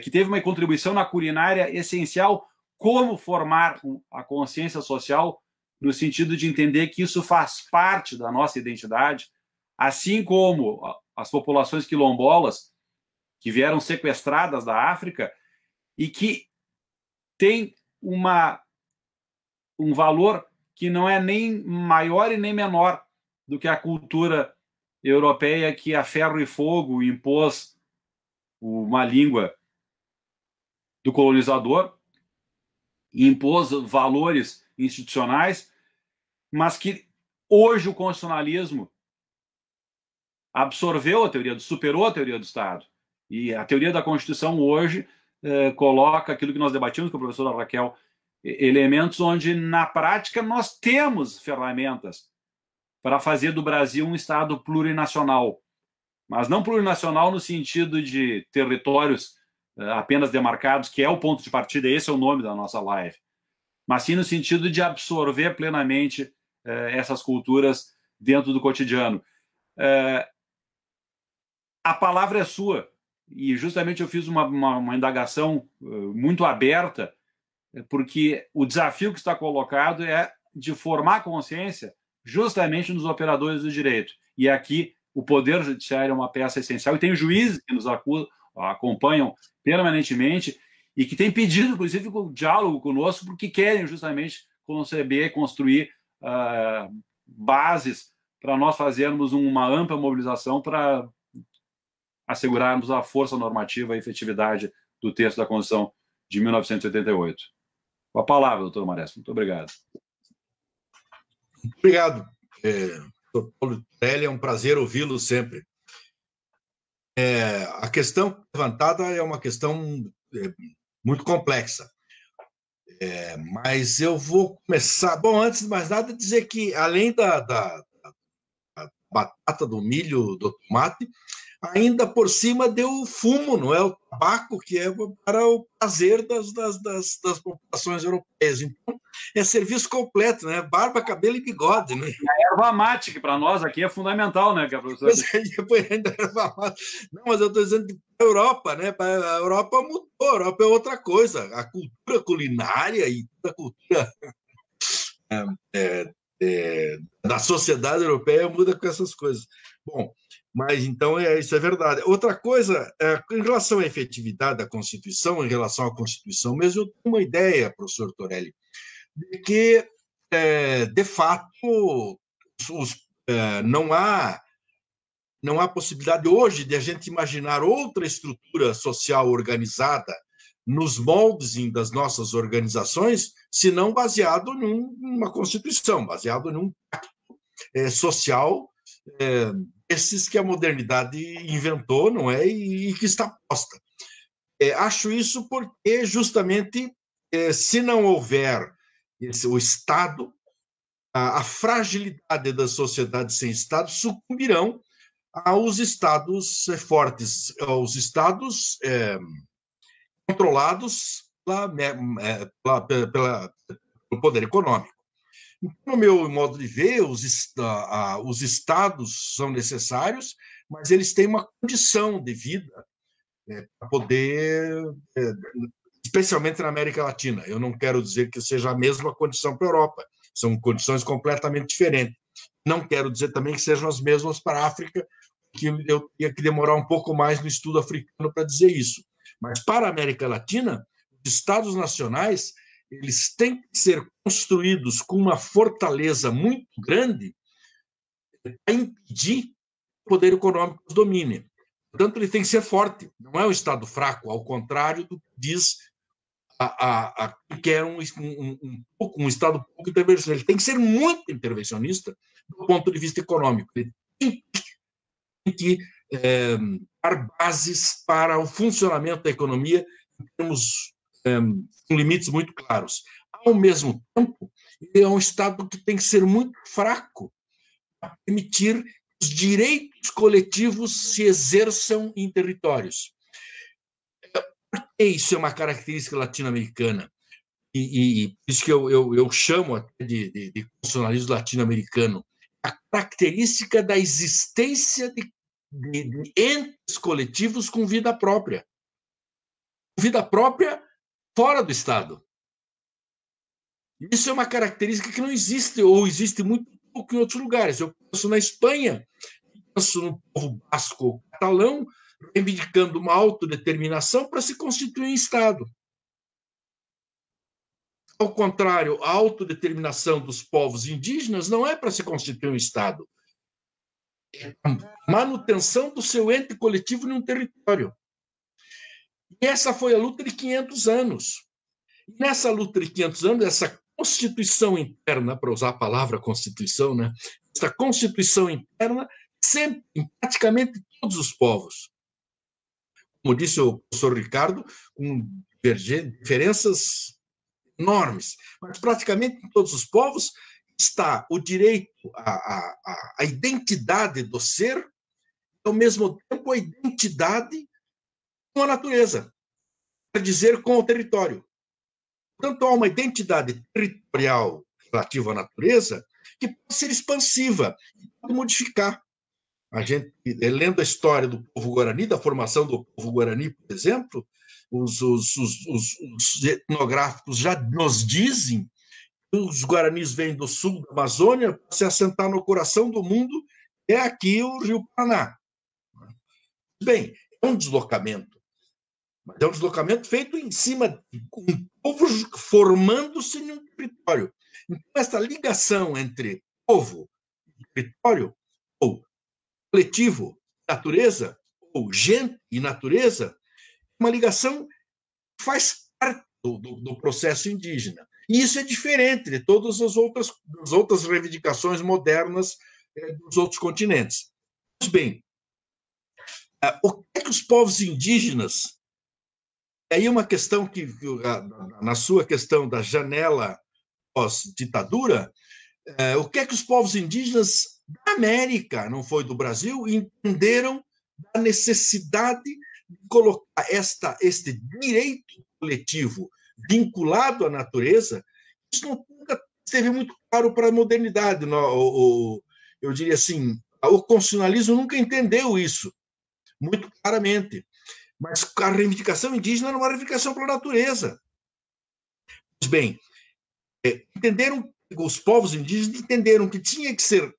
que teve uma contribuição na culinária essencial, como formar a consciência social no sentido de entender que isso faz parte da nossa identidade, assim como as populações quilombolas que vieram sequestradas da África e que têm um valor que não é nem maior e nem menor do que a cultura europeia, que a ferro e fogo impôs uma língua do colonizador, impôs valores institucionais, mas que hoje o constitucionalismo absorveu superou a teoria do Estado. E a teoria da Constituição hoje coloca aquilo que nós debatimos com a professora Raquel, elementos onde, na prática, nós temos ferramentas para fazer do Brasil um Estado plurinacional. Mas não plurinacional no sentido de territórios apenas demarcados, que é o ponto de partida, esse é o nome da nossa live, mas sim no sentido de absorver plenamente essas culturas dentro do cotidiano. A palavra é sua, e justamente eu fiz uma indagação muito aberta, porque o desafio que está colocado é de formar consciência justamente nos operadores do direito. E aqui o Poder Judiciário é uma peça essencial, e tem juízes que nos acompanham permanentemente e que têm pedido, inclusive, o diálogo conosco, porque querem justamente conceber, construir bases para nós fazermos uma ampla mobilização para assegurarmos a força normativa e a efetividade do texto da Constituição de 1988. Com a palavra, doutor Maresco. Muito obrigado. Obrigado, doutor Paulo Torelli, é um prazer ouvi-lo sempre. A questão levantada é uma questão muito complexa, mas eu vou começar... Bom, antes de mais nada, dizer que, além da batata, do milho, do tomate, ainda por cima deu fumo, não é? O tabaco, que é para o prazer das populações europeias. Então, é serviço completo, né? Barba, cabelo e bigode, né? A erva mate, que para nós aqui é fundamental, né, professor? Não, mas eu estou dizendo que a Europa, né? A Europa mudou, a Europa é outra coisa. A cultura culinária e a cultura da sociedade europeia muda com essas coisas. Bom, mas então isso é verdade. Outra coisa, em relação à efetividade da Constituição, em relação à Constituição mesmo, eu tenho uma ideia, professor Torelli, de que, de fato, não há possibilidade hoje de a gente imaginar outra estrutura social organizada nos moldes das nossas organizações, senão baseado numa Constituição, baseado num pacto social, esses que a modernidade inventou, não é? E que está posta. Acho isso porque, justamente, se não houver o Estado, a fragilidade das sociedades sem Estado sucumbirão aos Estados fortes, aos Estados controlados pelo poder econômico. Então, no meu modo de ver, os Estados são necessários, mas eles têm uma condição de vida para poder, especialmente na América Latina. Eu não quero dizer que seja a mesma condição para a Europa, são condições completamente diferentes. Não quero dizer também que sejam as mesmas para a África, que eu tinha que demorar um pouco mais no estudo africano para dizer isso. Mas para a América Latina, os Estados nacionais eles têm que ser construídos com uma fortaleza muito grande para impedir que o poder econômico os domine. Portanto, ele tem que ser forte, não é um Estado fraco, ao contrário do que diz que é um Estado pouco intervencionista. Ele tem que ser muito intervencionista do ponto de vista econômico. Ele tem que dar bases para o funcionamento da economia em termos com limites muito claros. Ao mesmo tempo, ele é um Estado que tem que ser muito fraco para permitir que os direitos coletivos se exerçam em territórios. Isso é uma característica latino-americana, e isso que eu chamo até de constitucionalismo latino-americano, a característica da existência de entes coletivos com vida própria. Vida própria fora do Estado. Isso é uma característica que não existe, ou existe muito pouco em outros lugares. Eu penso na Espanha, penso no povo basco ou catalão, reivindicando uma autodeterminação para se constituir em Estado. Ao contrário, a autodeterminação dos povos indígenas não é para se constituir um Estado. É a manutenção do seu ente coletivo num território. E essa foi a luta de 500 anos. E nessa luta de 500 anos, essa constituição interna, para usar a palavra constituição, né? Essa constituição interna, sempre, em praticamente todos os povos. Como disse o professor Ricardo, com diferenças enormes, mas praticamente em todos os povos está o direito à identidade do ser, e, ao mesmo tempo, a identidade com a natureza. quer dizer com o território. Portanto, há uma identidade territorial relativa à natureza que pode ser expansiva e pode modificar. A gente, lendo a história do povo Guarani, da formação do povo Guarani, por exemplo, os etnográficos já nos dizem que os Guaranis vêm do sul da Amazônia para se assentar no coração do mundo, que é aqui o Rio Paraná. Bem, é um deslocamento, mas é um deslocamento feito em cima de um povo formando-se em um território. Então, essa ligação entre povo e território, ou coletivo, natureza, ou gente e natureza, é uma ligação que faz parte do processo indígena. E isso é diferente de todas as outras reivindicações modernas dos outros continentes. Pois bem, o que é que os povos indígenas... Aí uma questão que, na sua questão da janela pós-ditadura, o que é que os povos indígenas da América, não foi do Brasil, entenderam da necessidade de colocar este direito coletivo vinculado à natureza? Isso nunca esteve muito claro para a modernidade. Eu diria assim, o constitucionalismo nunca entendeu isso muito claramente. Mas a reivindicação indígena era uma reivindicação pela natureza. Pois bem, os povos indígenas entenderam que tinha que ser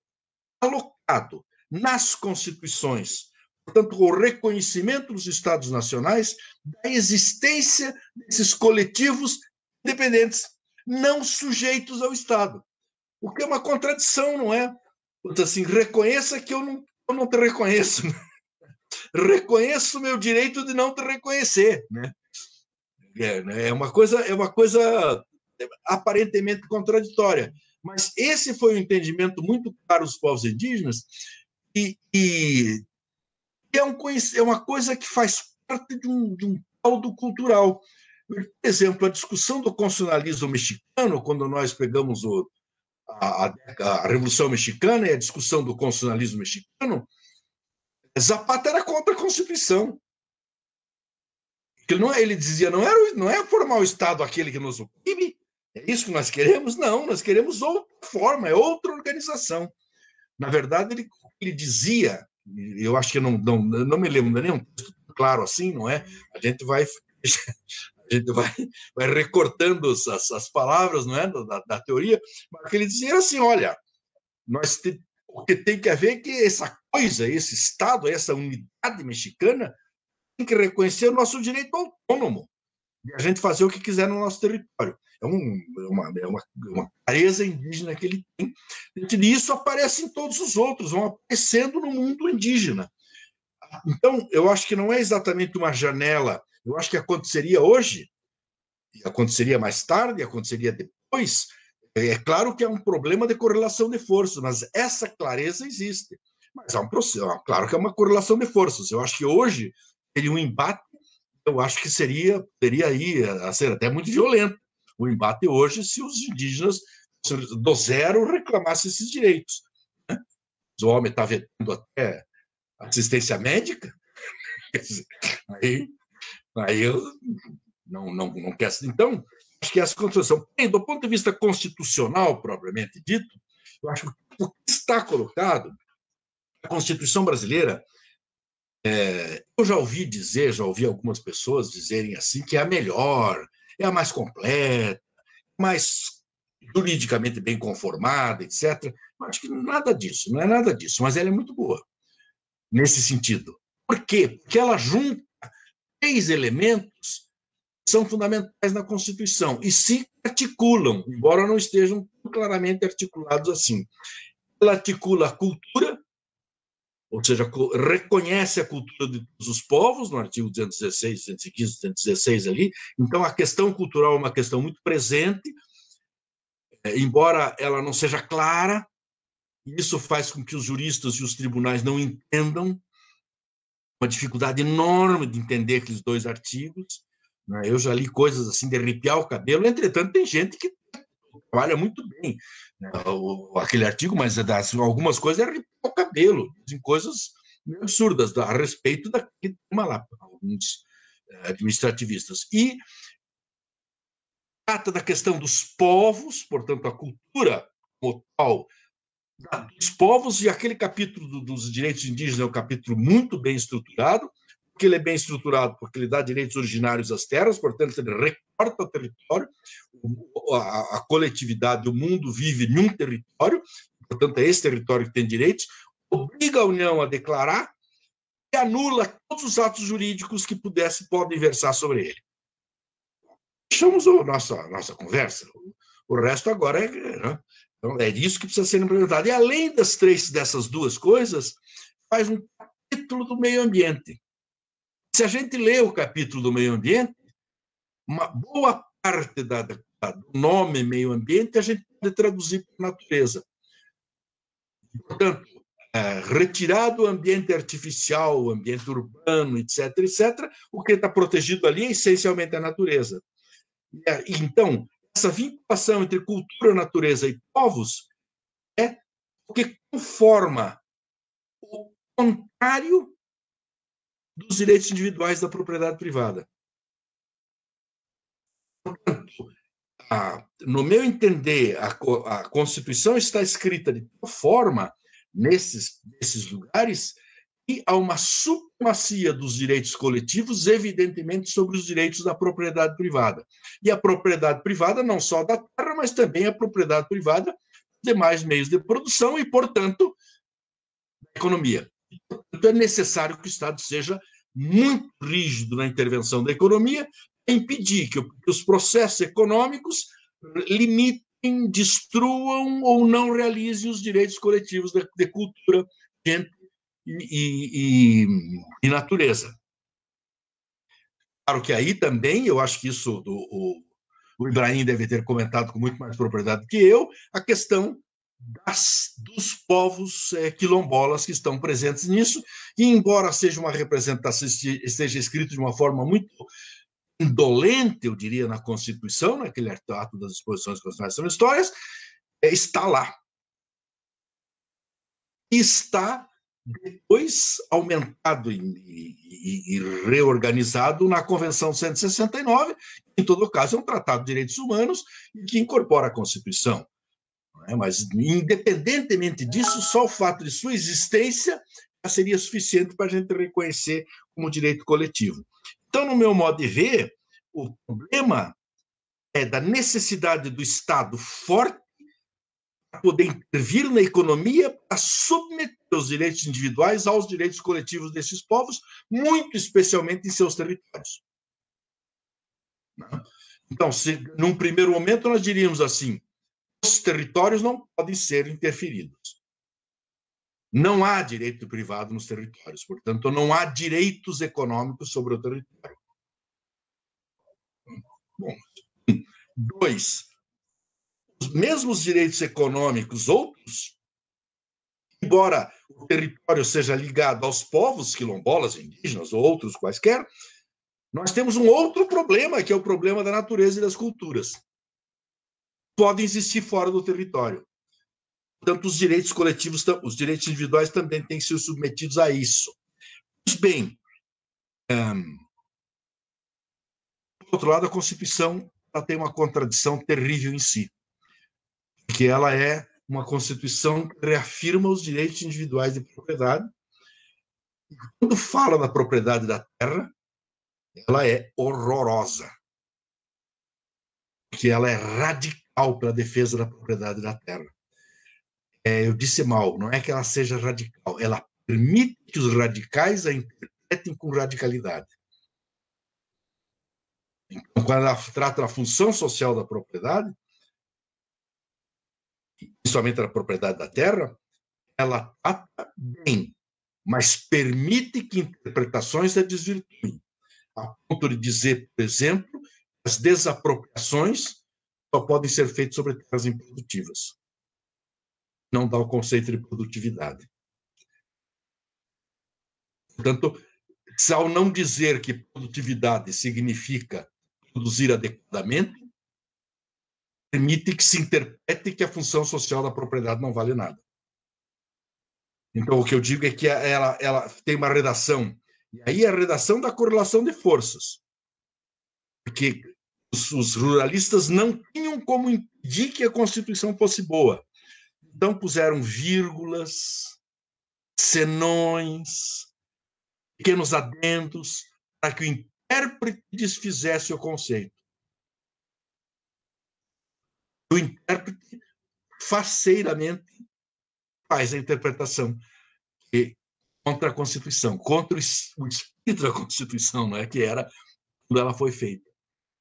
alocado nas constituições, portanto, o reconhecimento dos Estados nacionais da existência desses coletivos independentes, não sujeitos ao Estado. O que é uma contradição, não é? Assim, reconheça que eu não te reconheço. Reconheço o meu direito de não te reconhecer, né? É uma coisa aparentemente contraditória, mas esse foi um entendimento muito claro dos povos indígenas e é uma coisa que faz parte de um caldo cultural. Por exemplo, a discussão do constitucionalismo mexicano, quando nós pegamos a Revolução Mexicana e a discussão do constitucionalismo mexicano, Zapata era contra a Constituição. Ele dizia, não é formar o Estado aquele que nos oprime, é isso que nós queremos? Não, nós queremos outra forma, é outra organização. Na verdade, ele dizia, eu acho que não me lembro, não é nem um texto claro assim, não é? A gente vai recortando as palavras, não é? Da teoria, mas ele dizia assim, olha, o que tem que haver é que essa coisa, esse Estado, essa unidade mexicana, tem que reconhecer o nosso direito autônomo de a gente fazer o que quiser no nosso território. É uma clareza indígena que ele tem. E isso aparece em todos os outros, vão aparecendo no mundo indígena. Então, eu acho que não é exatamente uma janela, eu acho que aconteceria hoje, aconteceria mais tarde, aconteceria depois. É claro que é um problema de correlação de forças, mas essa clareza existe. Mas há um processo, claro que é uma correlação de forças. Eu acho que hoje teria um embate, eu acho que teria aí a ser até muito violento o embate hoje se os indígenas do zero reclamassem esses direitos. Né? O homem está vetando até assistência médica, aí eu não quero. Então, acho que essa construção, do ponto de vista constitucional, propriamente dito, eu acho que o que está colocado, a Constituição brasileira, eu já ouvi algumas pessoas dizerem assim que é a melhor, é a mais completa, mais juridicamente bem conformada, etc. Eu acho que nada disso, não é nada disso, mas ela é muito boa nesse sentido. Por quê? Porque ela junta 3 elementos que são fundamentais na Constituição e se articulam, embora não estejam claramente articulados assim. Ela articula a cultura, ou seja, reconhece a cultura de todos os povos, no artigo 216, 215, 216 ali. Então, a questão cultural é uma questão muito presente, embora ela não seja clara, isso faz com que os juristas e os tribunais não entendam, uma dificuldade enorme de entender aqueles 2 artigos. Eu já li coisas assim de arrepiar o cabelo, entretanto, tem gente que trabalha muito bem aquele artigo, mas algumas coisas é arrepiar o cabelo, dizem coisas meio absurdas a respeito daquele tema lá. administrativistas. E trata da questão dos povos, portanto, a cultura como tal dos povos, e aquele capítulo dos direitos indígenas é um capítulo muito bem estruturado, porque ele é bem estruturado, porque ele dá direitos originários às terras, portanto, ele recorta o território, a coletividade, o mundo vive em um território, portanto, é esse território que tem direitos, obriga a União a declarar e anula todos os atos jurídicos que podem versar sobre ele. Fechamos a nossa conversa. O resto agora né? Então, é isso que precisa ser implementado. E, além dessas duas coisas, faz um capítulo do meio ambiente. Se a gente lê o capítulo do meio ambiente, uma boa parte do nome meio ambiente a gente pode traduzir para natureza. Portanto, retirar do ambiente artificial, o ambiente urbano, etc., o que está protegido ali é essencialmente a natureza. Então, essa vinculação entre cultura, natureza e povos é o que conforma o contrário dos direitos individuais da propriedade privada. Portanto, no meu entender, a Constituição está escrita de tal forma, nesses lugares, que há uma supremacia dos direitos coletivos, evidentemente, sobre os direitos da propriedade privada. E a propriedade privada não só da terra, mas também a propriedade privada dos demais meios de produção e, portanto, da economia. Portanto, é necessário que o Estado seja muito rígido na intervenção da economia, para impedir que os processos econômicos limitem, destruam ou não realizem os direitos coletivos de cultura, gente e natureza. Claro que aí também, eu acho que isso o Ibrahim deve ter comentado com muito mais propriedade que eu, a questão dos povos quilombolas que estão presentes nisso, e embora seja uma representação, esteja escrito de uma forma muito indolente, eu diria, na Constituição, naquele ato das disposições constitucionais sobre histórias, está lá. E está depois aumentado e reorganizado na Convenção 169, que, em todo caso, é um tratado de direitos humanos e que incorpora a Constituição. Mas, independentemente disso, só o fato de sua existência já seria suficiente para a gente reconhecer como direito coletivo. Então, no meu modo de ver, o problema é da necessidade do Estado forte para poder intervir na economia para submeter os direitos individuais aos direitos coletivos desses povos, muito especialmente em seus territórios. Então, num primeiro momento, nós diríamos assim: os territórios não podem ser interferidos. Não há direito privado nos territórios, portanto, não há direitos econômicos sobre o território. Bom, 2, os mesmos direitos econômicos outros, embora o território seja ligado aos povos quilombolas, indígenas ou outros quaisquer, nós temos um outro problema, que é o problema da natureza e das culturas. Podem existir fora do território. Portanto, os direitos coletivos, os direitos individuais também têm que ser submetidos a isso. Pois bem, por outro lado, a Constituição ela tem uma contradição terrível em si, porque ela é uma Constituição que reafirma os direitos individuais de propriedade. E quando fala da propriedade da terra, ela é horrorosa, porque ela é radical para a defesa da propriedade da terra. Eu disse mal, não é que ela seja radical, ela permite que os radicais a interpretem com radicalidade. Então, quando ela trata da função social da propriedade, principalmente da propriedade da terra, ela trata bem, mas permite que interpretações a desvirtuem, a ponto de dizer, por exemplo, que as desapropriações só podem ser feitas sobre terras improdutivas. Não dá o conceito de produtividade. Portanto, ao não dizer que produtividade significa produzir adequadamente, permite que se interprete que a função social da propriedade não vale nada. Então, o que eu digo é que ela tem uma redação E aí a redação da correlação de forças. Porque os ruralistas não tinham como impedir que a Constituição fosse boa. Então puseram vírgulas, senões, pequenos adendos, para que o intérprete desfizesse o conceito. O intérprete faceiramente faz a interpretação contra a Constituição, contra o espírito da Constituição, não é? Que era quando ela foi feita,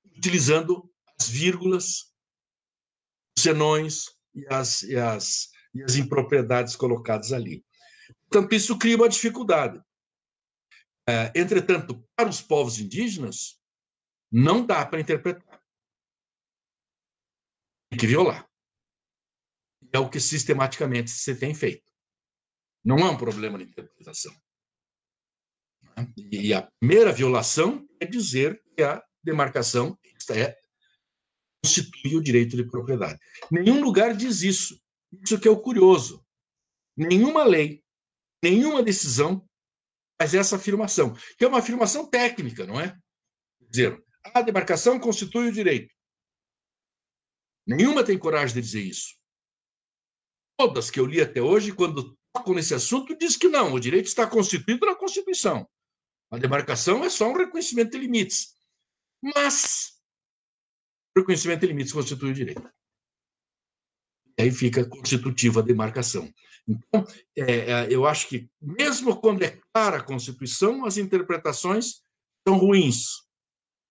utilizando as vírgulas, os senões e as impropriedades colocadas ali. Portanto, isso cria uma dificuldade. Entretanto, para os povos indígenas, não dá para interpretar. Tem que violar. É o que sistematicamente se tem feito. Não há um problema de interpretação. E a primeira violação é dizer que a demarcação constitui o direito de propriedade. Nenhum lugar diz isso. Isso que é o curioso. Nenhuma lei, nenhuma decisão faz essa afirmação, que é uma afirmação técnica, não é? Dizer, a demarcação constitui o direito. Nenhuma tem coragem de dizer isso. Todas que eu li até hoje, quando tocam nesse assunto, diz que não, o direito está constituído na Constituição. A demarcação é só um reconhecimento de limites. Mas o reconhecimento de limites constitui o direito. E aí fica constitutiva a demarcação. Então, eu acho que, mesmo quando é clara a Constituição, as interpretações são ruins.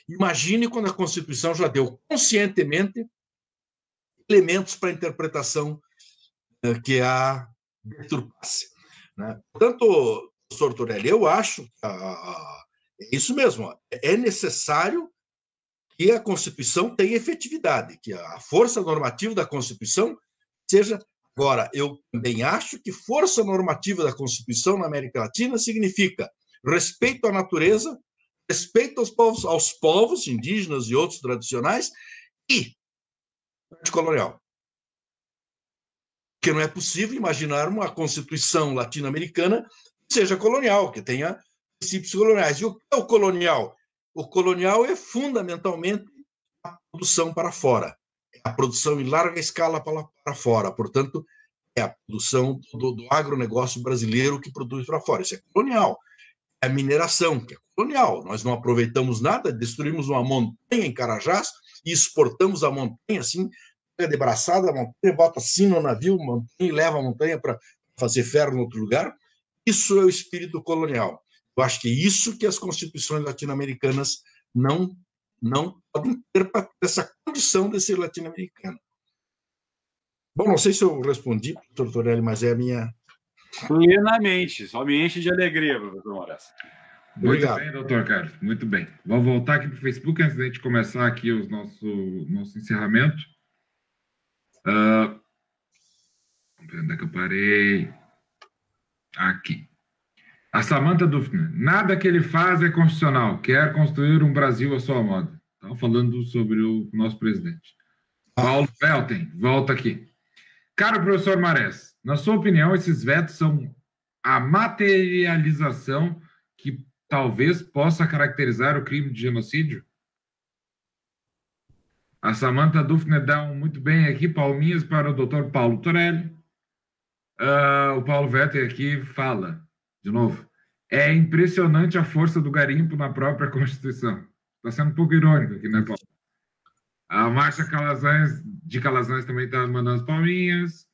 Imagine quando a Constituição já deu conscientemente elementos para a interpretação que a deturpasse. Né? Portanto, professor Torelli, eu acho que é isso mesmo. É necessário que a Constituição tenha efetividade, que a força normativa da Constituição seja... Agora, eu também acho que força normativa da Constituição na América Latina significa respeito à natureza, respeito aos povos indígenas e outros tradicionais e anticolonial. Porque não é possível imaginar uma Constituição latino-americana que seja colonial, que tenha princípios coloniais. E o que é o colonial? O colonial é fundamentalmente a produção para fora. É a produção em larga escala para fora. Portanto, é a produção do agronegócio brasileiro que produz para fora. Isso é colonial. É a mineração, que é colonial. Nós não aproveitamos nada, destruímos uma montanha em Carajás e exportamos a montanha assim, pega de braçada a montanha, bota assim no navio, montanha, e leva a montanha para fazer ferro em outro lugar. Isso é o espírito colonial. Eu acho que é isso que as constituições latino-americanas não podem ter para essa condição de ser latino-americano. Bom, não sei se eu respondi, professor Torelli, mas é a minha... Plenamente, só me enche de alegria, professor Moraes. Muito bem, doutor Carlos, muito bem. Vou voltar aqui para o Facebook antes da gente começar aqui o nosso encerramento. Vamos ver onde é que eu parei. Aqui. A Samantha Dufner. Nada que ele faz é constitucional. Quer construir um Brasil à sua moda. Estava falando sobre o nosso presidente. Paulo Felten, volta aqui. Caro professor Marés, na sua opinião, esses vetos são a materialização que talvez possa caracterizar o crime de genocídio? A Samantha Dufner dá muito bem aqui, palminhas para o doutor Paulo Torelli. O Paulo Vetter aqui fala, de novo, é impressionante a força do garimpo na própria Constituição. Está sendo um pouco irônico aqui, né, Paulo? A Márcia Calazans, de Calazans, também está mandando as palminhas.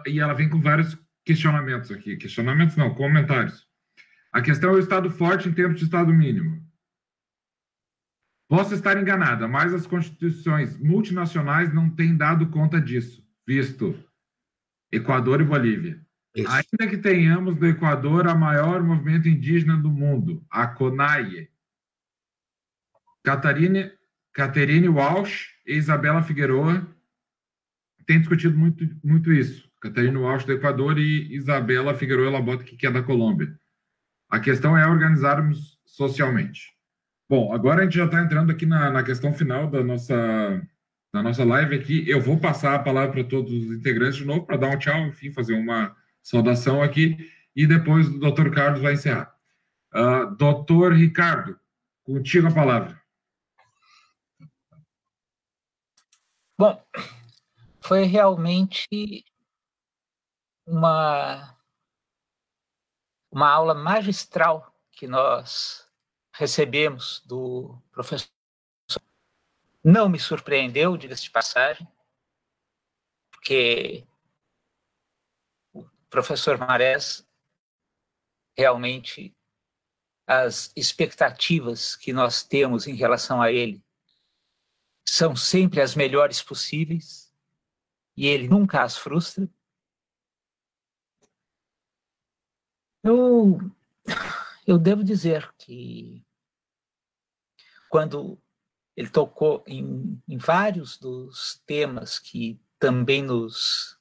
E ela vem com vários questionamentos aqui. Questionamentos não, comentários. A questão é o Estado forte em termos de Estado mínimo. Posso estar enganada, mas as constituições multinacionais não têm dado conta disso, visto Equador e Bolívia. Isso. Ainda que tenhamos no Equador a maior movimento indígena do mundo, a CONAIE. Catherine Walsh e Isabela Figueroa têm discutido muito isso. Catherine Walsh do Equador e Isabela Figueroa Labota, que é da Colômbia. A questão é organizarmos socialmente. Bom, agora a gente já está entrando aqui na questão final da nossa live aqui. Eu vou passar a palavra para todos os integrantes de novo, para dar um tchau, enfim, fazer uma saudação aqui, e depois o Dr. Carlos vai encerrar. Doutor Ricardo, contigo a palavra. Bom, foi realmente uma aula magistral que nós recebemos do professor. Não me surpreendeu, diga-se de passagem, porque o professor Marés, realmente, as expectativas que nós temos em relação a ele são sempre as melhores possíveis e ele nunca as frustra. Eu devo dizer que quando ele tocou em vários dos temas que também nos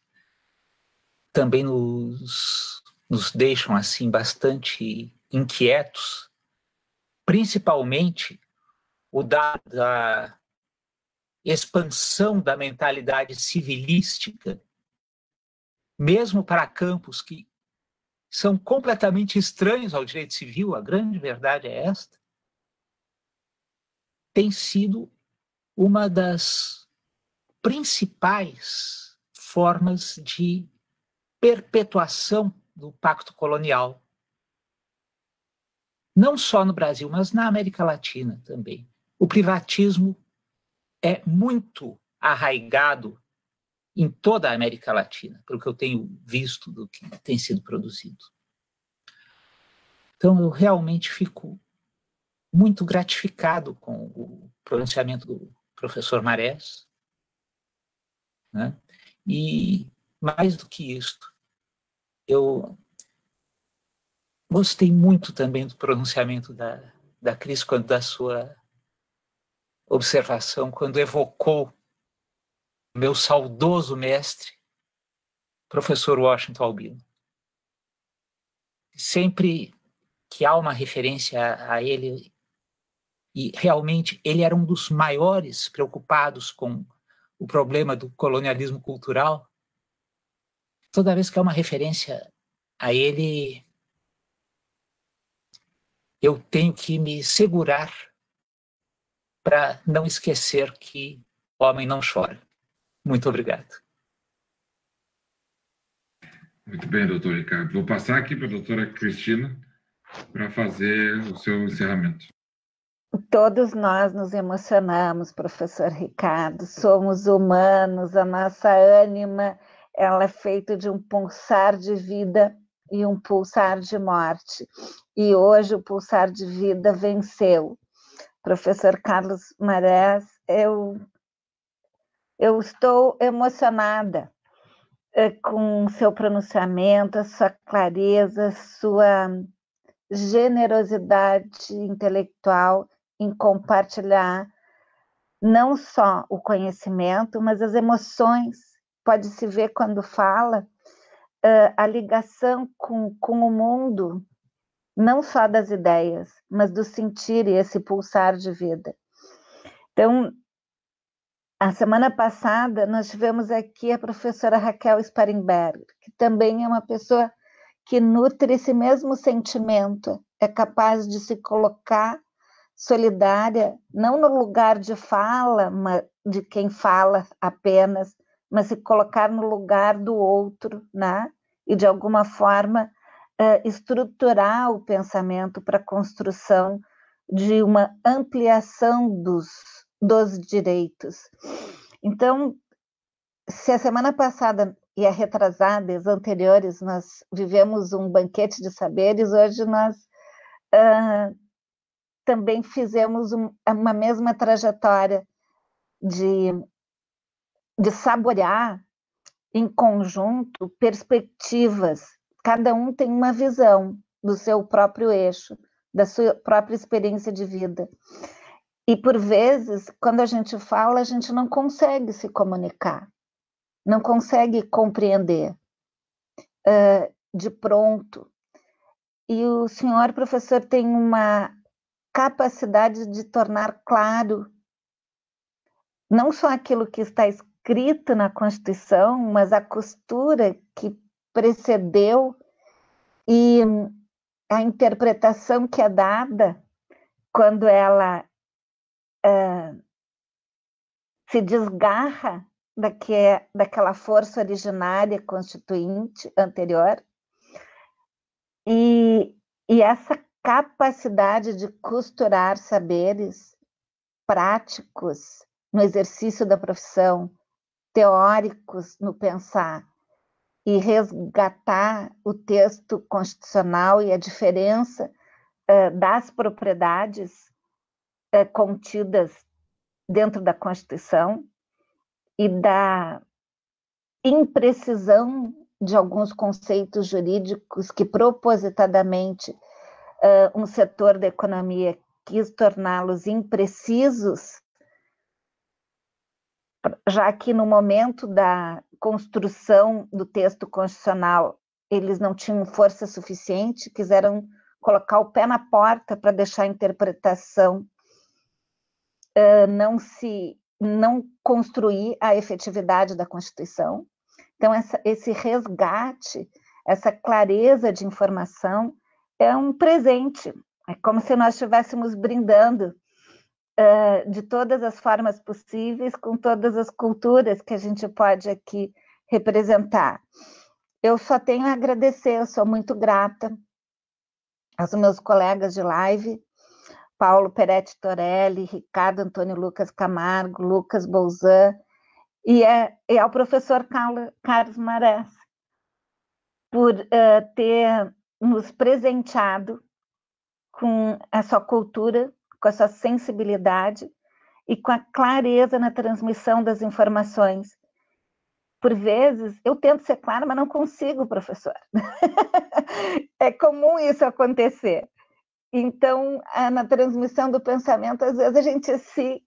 deixam assim bastante inquietos, principalmente o da expansão da mentalidade civilística, mesmo para campos que são completamente estranhos ao direito civil, a grande verdade é esta, tem sido uma das principais formas de perpetuação do pacto colonial. Não só no Brasil, mas na América Latina também. O privatismo é muito arraigado em toda a América Latina, pelo que eu tenho visto do que tem sido produzido. Então, eu realmente fico muito gratificado com o pronunciamento do professor Marés, né? E, mais do que isto, eu gostei muito também do pronunciamento da Cris, da sua observação, quando evocou meu saudoso mestre, professor Washington Albino. Sempre que há uma referência a ele, e realmente ele era um dos maiores preocupados com o problema do colonialismo cultural, toda vez que há uma referência a ele, eu tenho que me segurar para não esquecer que homem não chora. Muito obrigado. Muito bem, doutor Ricardo. Vou passar aqui para a doutora Cristina para fazer o seu encerramento. Todos nós nos emocionamos, professor Ricardo, somos humanos, a nossa ânima ela é feita de um pulsar de vida e um pulsar de morte. E hoje o pulsar de vida venceu. Professor Carlos Marés, eu estou emocionada com seu pronunciamento, a sua clareza, sua generosidade intelectual em compartilhar não só o conhecimento, mas as emoções. Pode-se ver quando fala a ligação com o mundo, não só das ideias, mas do sentir e esse pulsar de vida. Então, a semana passada, nós tivemos aqui a professora Raquel Sparenberg, que também é uma pessoa que nutre esse mesmo sentimento, é capaz de se colocar solidária, não no lugar de fala, de quem fala apenas, mas se colocar no lugar do outro, né? E de alguma forma estruturar o pensamento para a construção de uma ampliação dos direitos. Então, se a semana passada e a retrasada, as anteriores, nós vivemos um banquete de saberes, hoje nós também fizemos uma mesma trajetória de saborear em conjunto perspectivas. Cada um tem uma visão do seu próprio eixo, da sua própria experiência de vida. E, por vezes, quando a gente fala, a gente não consegue se comunicar, não consegue compreender de pronto. E o senhor professor tem uma capacidade de tornar claro não só aquilo que está escrito na Constituição, mas a costura que precedeu e a interpretação que é dada quando ela se desgarra daquela força originária constituinte anterior, e essa capacidade de costurar saberes práticos no exercício da profissão, teóricos no pensar, e resgatar o texto constitucional e a diferença das propriedades contidas dentro da Constituição e da imprecisão de alguns conceitos jurídicos que propositadamente um setor da economia quis torná-los imprecisos, já que no momento da construção do texto constitucional eles não tinham força suficiente, quiseram colocar o pé na porta para deixar a interpretação não construir a efetividade da Constituição. Então, esse resgate, essa clareza de informação é um presente. É como se nós estivéssemos brindando de todas as formas possíveis, com todas as culturas que a gente pode aqui representar. Eu só tenho a agradecer, eu sou muito grata aos meus colegas de live, Paulo Peretti Torelli, Ricardo Antônio Lucas Camargo, Lucas Bolzan, e ao professor Carlos Marés, por ter nos presenteado com a sua cultura, com a sua sensibilidade e com a clareza na transmissão das informações. Por vezes, eu tento ser clara, mas não consigo, professor. É comum isso acontecer. Então, na transmissão do pensamento, às vezes a gente se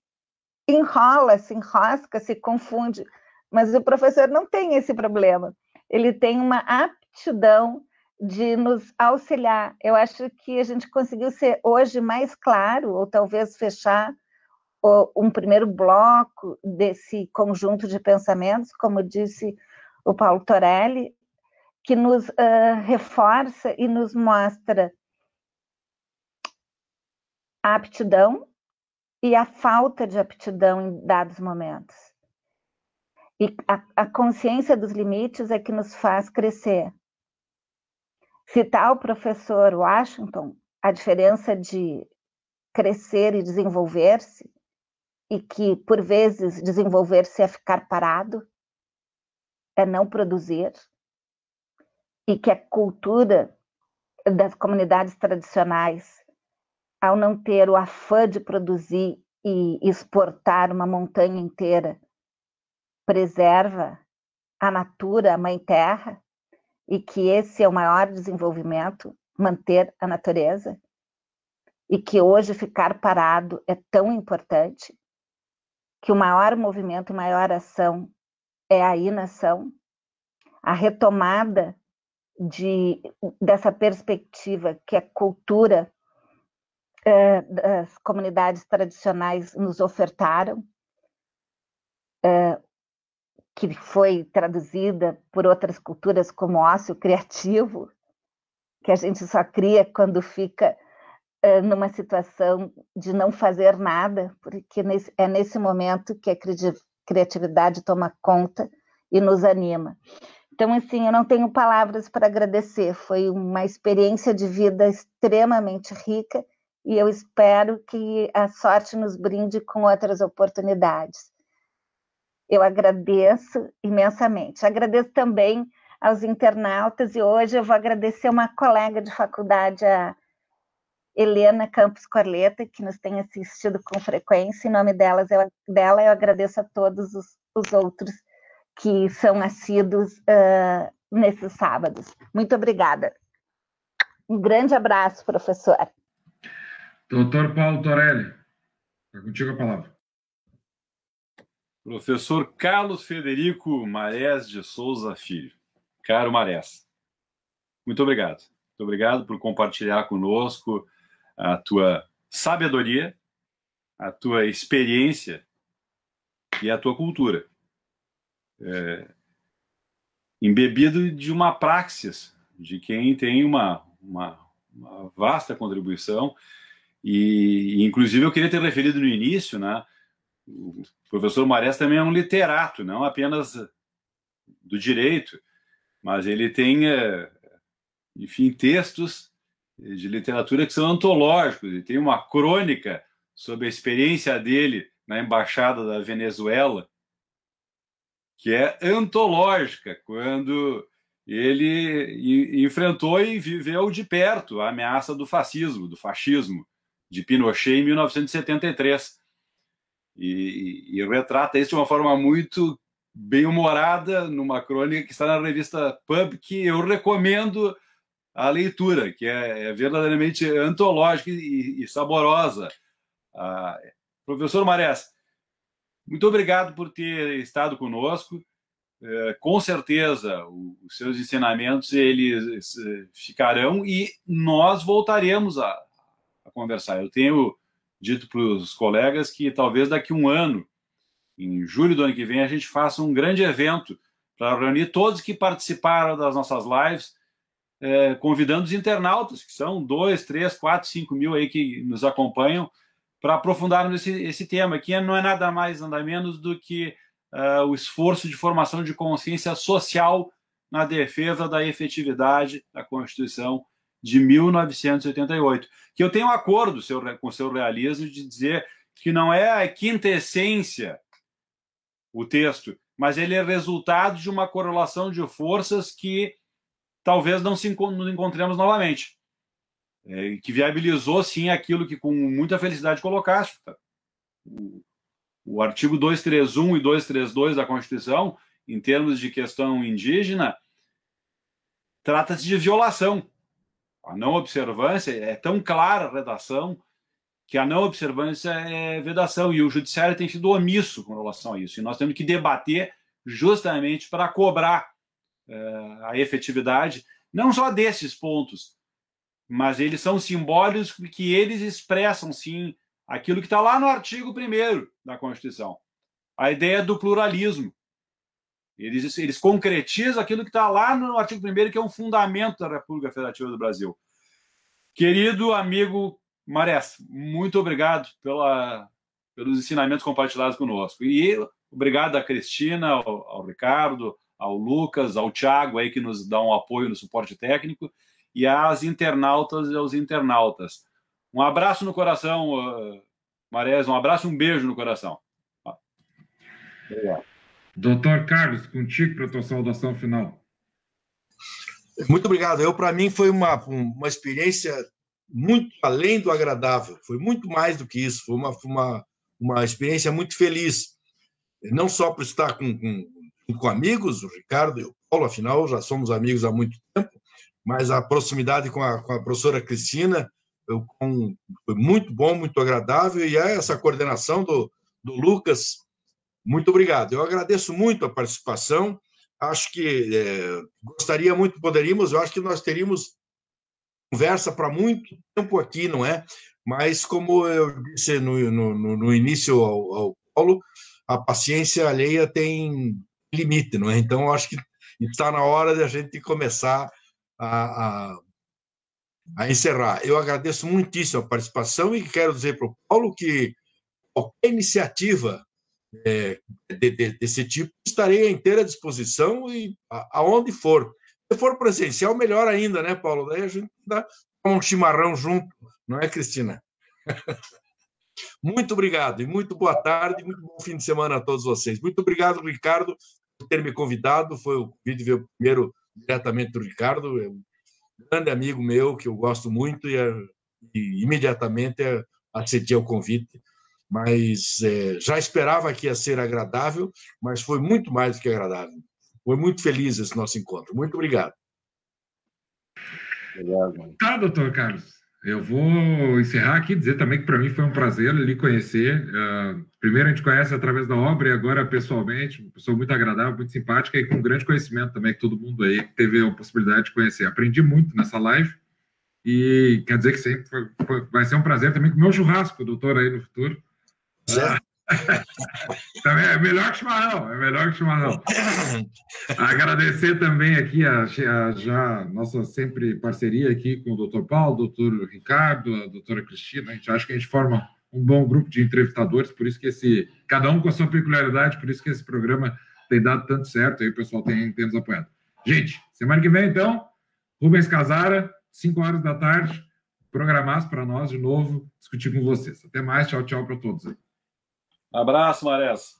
enrola, se enrosca, se confunde, mas o professor não tem esse problema. Ele tem uma aptidão de nos auxiliar. Eu acho que a gente conseguiu ser hoje mais claro, ou talvez fechar um primeiro bloco desse conjunto de pensamentos, como disse o Paulo Torelli, que nos reforça e nos mostra a aptidão e a falta de aptidão em dados momentos. E a consciência dos limites é que nos faz crescer. Citar o professor Washington, a diferença de crescer e desenvolver-se, e que, por vezes, desenvolver-se é ficar parado, é não produzir, e que a cultura das comunidades tradicionais, ao não ter o afã de produzir e exportar uma montanha inteira, preserva a natura, a mãe terra, e que esse é o maior desenvolvimento, manter a natureza, e que hoje ficar parado é tão importante, que o maior movimento, a maior ação é a inação, a retomada dessa perspectiva que a cultura das comunidades tradicionais nos ofertaram, que foi traduzida por outras culturas como ócio criativo, que a gente só cria quando fica numa situação de não fazer nada, porque é nesse momento que a criatividade toma conta e nos anima. Então, assim, eu não tenho palavras para agradecer, foi uma experiência de vida extremamente rica, e eu espero que a sorte nos brinde com outras oportunidades. Eu agradeço imensamente. Agradeço também aos internautas, e hoje eu vou agradecer uma colega de faculdade, a Helena Campos Corleta, que nos tem assistido com frequência. Em nome dela, eu agradeço a todos os outros que são assíduos nesses sábados. Muito obrigada. Um grande abraço, professor. Doutor Paulo Torelli, está contigo a palavra. Professor Carlos Frederico Marés de Souza Filho. Caro Marés, muito obrigado. Muito obrigado por compartilhar conosco a tua sabedoria, a tua experiência e a tua cultura. Embebido de uma praxis, de quem tem uma uma vasta contribuição, e inclusive eu queria ter referido no início, né? O professor Marés também é um literato, não apenas do direito, mas ele tem, enfim, textos de literatura que são antológicos, e tem uma crônica sobre a experiência dele na Embaixada da Venezuela, que é antológica, quando ele enfrentou e viveu de perto a ameaça do fascismo, do fascismo, de Pinochet em 1973. E retrata isso de uma forma muito bem-humorada numa crônica que está na revista Pub, que eu recomendo a leitura, que é verdadeiramente antológica e saborosa. Professor Marés, muito obrigado por ter estado conosco. Com certeza, os seus ensinamentos eles ficarão e nós voltaremos a conversar. Eu tenho dito para os colegas que talvez daqui a um ano, em julho do ano que vem, a gente faça um grande evento para reunir todos que participaram das nossas lives, convidando os internautas, que são 2, 3, 4, 5 mil aí que nos acompanham, para aprofundarmos esse tema, que não é nada mais, nada menos do que o esforço de formação de consciência social na defesa da efetividade da Constituição de 1988. Que eu tenho um acordo com o seu realismo de dizer que não é a quinta essência o texto, mas ele é resultado de uma correlação de forças que talvez não nos encontremos novamente. Que viabilizou, sim, aquilo que com muita felicidade colocaste. O artigo 231 e 232 da Constituição, em termos de questão indígena, trata-se de violação. A não observância é tão clara a redação que a não observância é vedação, e o judiciário tem sido omisso com relação a isso. E nós temos que debater justamente para cobrar a efetividade, não só desses pontos, mas eles são simbólicos porque eles expressam, sim, aquilo que está lá no artigo 1º da Constituição, a ideia do pluralismo. Eles concretizam aquilo que está lá no artigo 1º, que é um fundamento da República Federativa do Brasil. Querido amigo Marés, muito obrigado pelos ensinamentos compartilhados conosco. E obrigado à Cristina, ao Ricardo, ao Lucas, ao Thiago, aí, que nos dá um apoio no suporte técnico, e às internautas e aos internautas. Um abraço no coração, Marés, um abraço e um beijo no coração. Obrigado. Doutor Carlos, contigo para a tua saudação final. Muito obrigado. Para mim, foi uma experiência muito além do agradável. Foi muito mais do que isso. Foi uma experiência muito feliz. Não só por estar com amigos, o Ricardo e o Paulo, afinal, já somos amigos há muito tempo, mas a proximidade com a professora Cristina foi muito bom, muito agradável, e essa coordenação do Lucas, muito obrigado. Eu agradeço muito a participação, acho que gostaria muito, eu acho que nós teríamos conversa para muito tempo aqui, não é? Mas, como eu disse no início ao Paulo, a paciência alheia tem limite, não é? Então, eu acho que está na hora de a gente começar a encerrar. Eu agradeço muitíssimo a participação e quero dizer para o Paulo que qualquer iniciativa desse tipo estarei à inteira disposição e aonde for. Se for presencial, melhor ainda, né, Paulo? Daí a gente dá um chimarrão junto, não é, Cristina? Muito obrigado e muito boa tarde, muito bom fim de semana a todos vocês. Muito obrigado, Ricardo, por ter me convidado. Foi o vídeo primeiro diretamente do Ricardo, é um grande amigo meu que eu gosto muito e imediatamente aceitei o convite. Mas já esperava que ia ser agradável, mas foi muito mais do que agradável. Foi muito feliz esse nosso encontro. Muito obrigado. Obrigado. Tá, doutor Carlos. Eu vou encerrar aqui, dizer também que para mim foi um prazer lhe conhecer. Primeiro a gente conhece através da obra e agora pessoalmente, uma pessoa muito agradável, muito simpática e com grande conhecimento também, que todo mundo aí teve a possibilidade de conhecer. Aprendi muito nessa live e quer dizer que sempre vai ser um prazer também com o meu churrasco, doutor, aí no futuro. Também é melhor que chimarrão, é melhor que chimarrão. Agradecer também aqui a já nossa sempre parceria aqui com o doutor Paulo, o doutor Ricardo, a doutora Cristina. A gente acha que a gente forma um bom grupo de entrevistadores, por isso que cada um com a sua peculiaridade, por isso que esse programa tem dado tanto certo, aí o pessoal tem nos apoiado. Gente, semana que vem, então, Rubens Casara, 5 horas da tarde, programados para nós de novo, discutir com vocês. Até mais, tchau, tchau para todos aí. Abraço, Marés.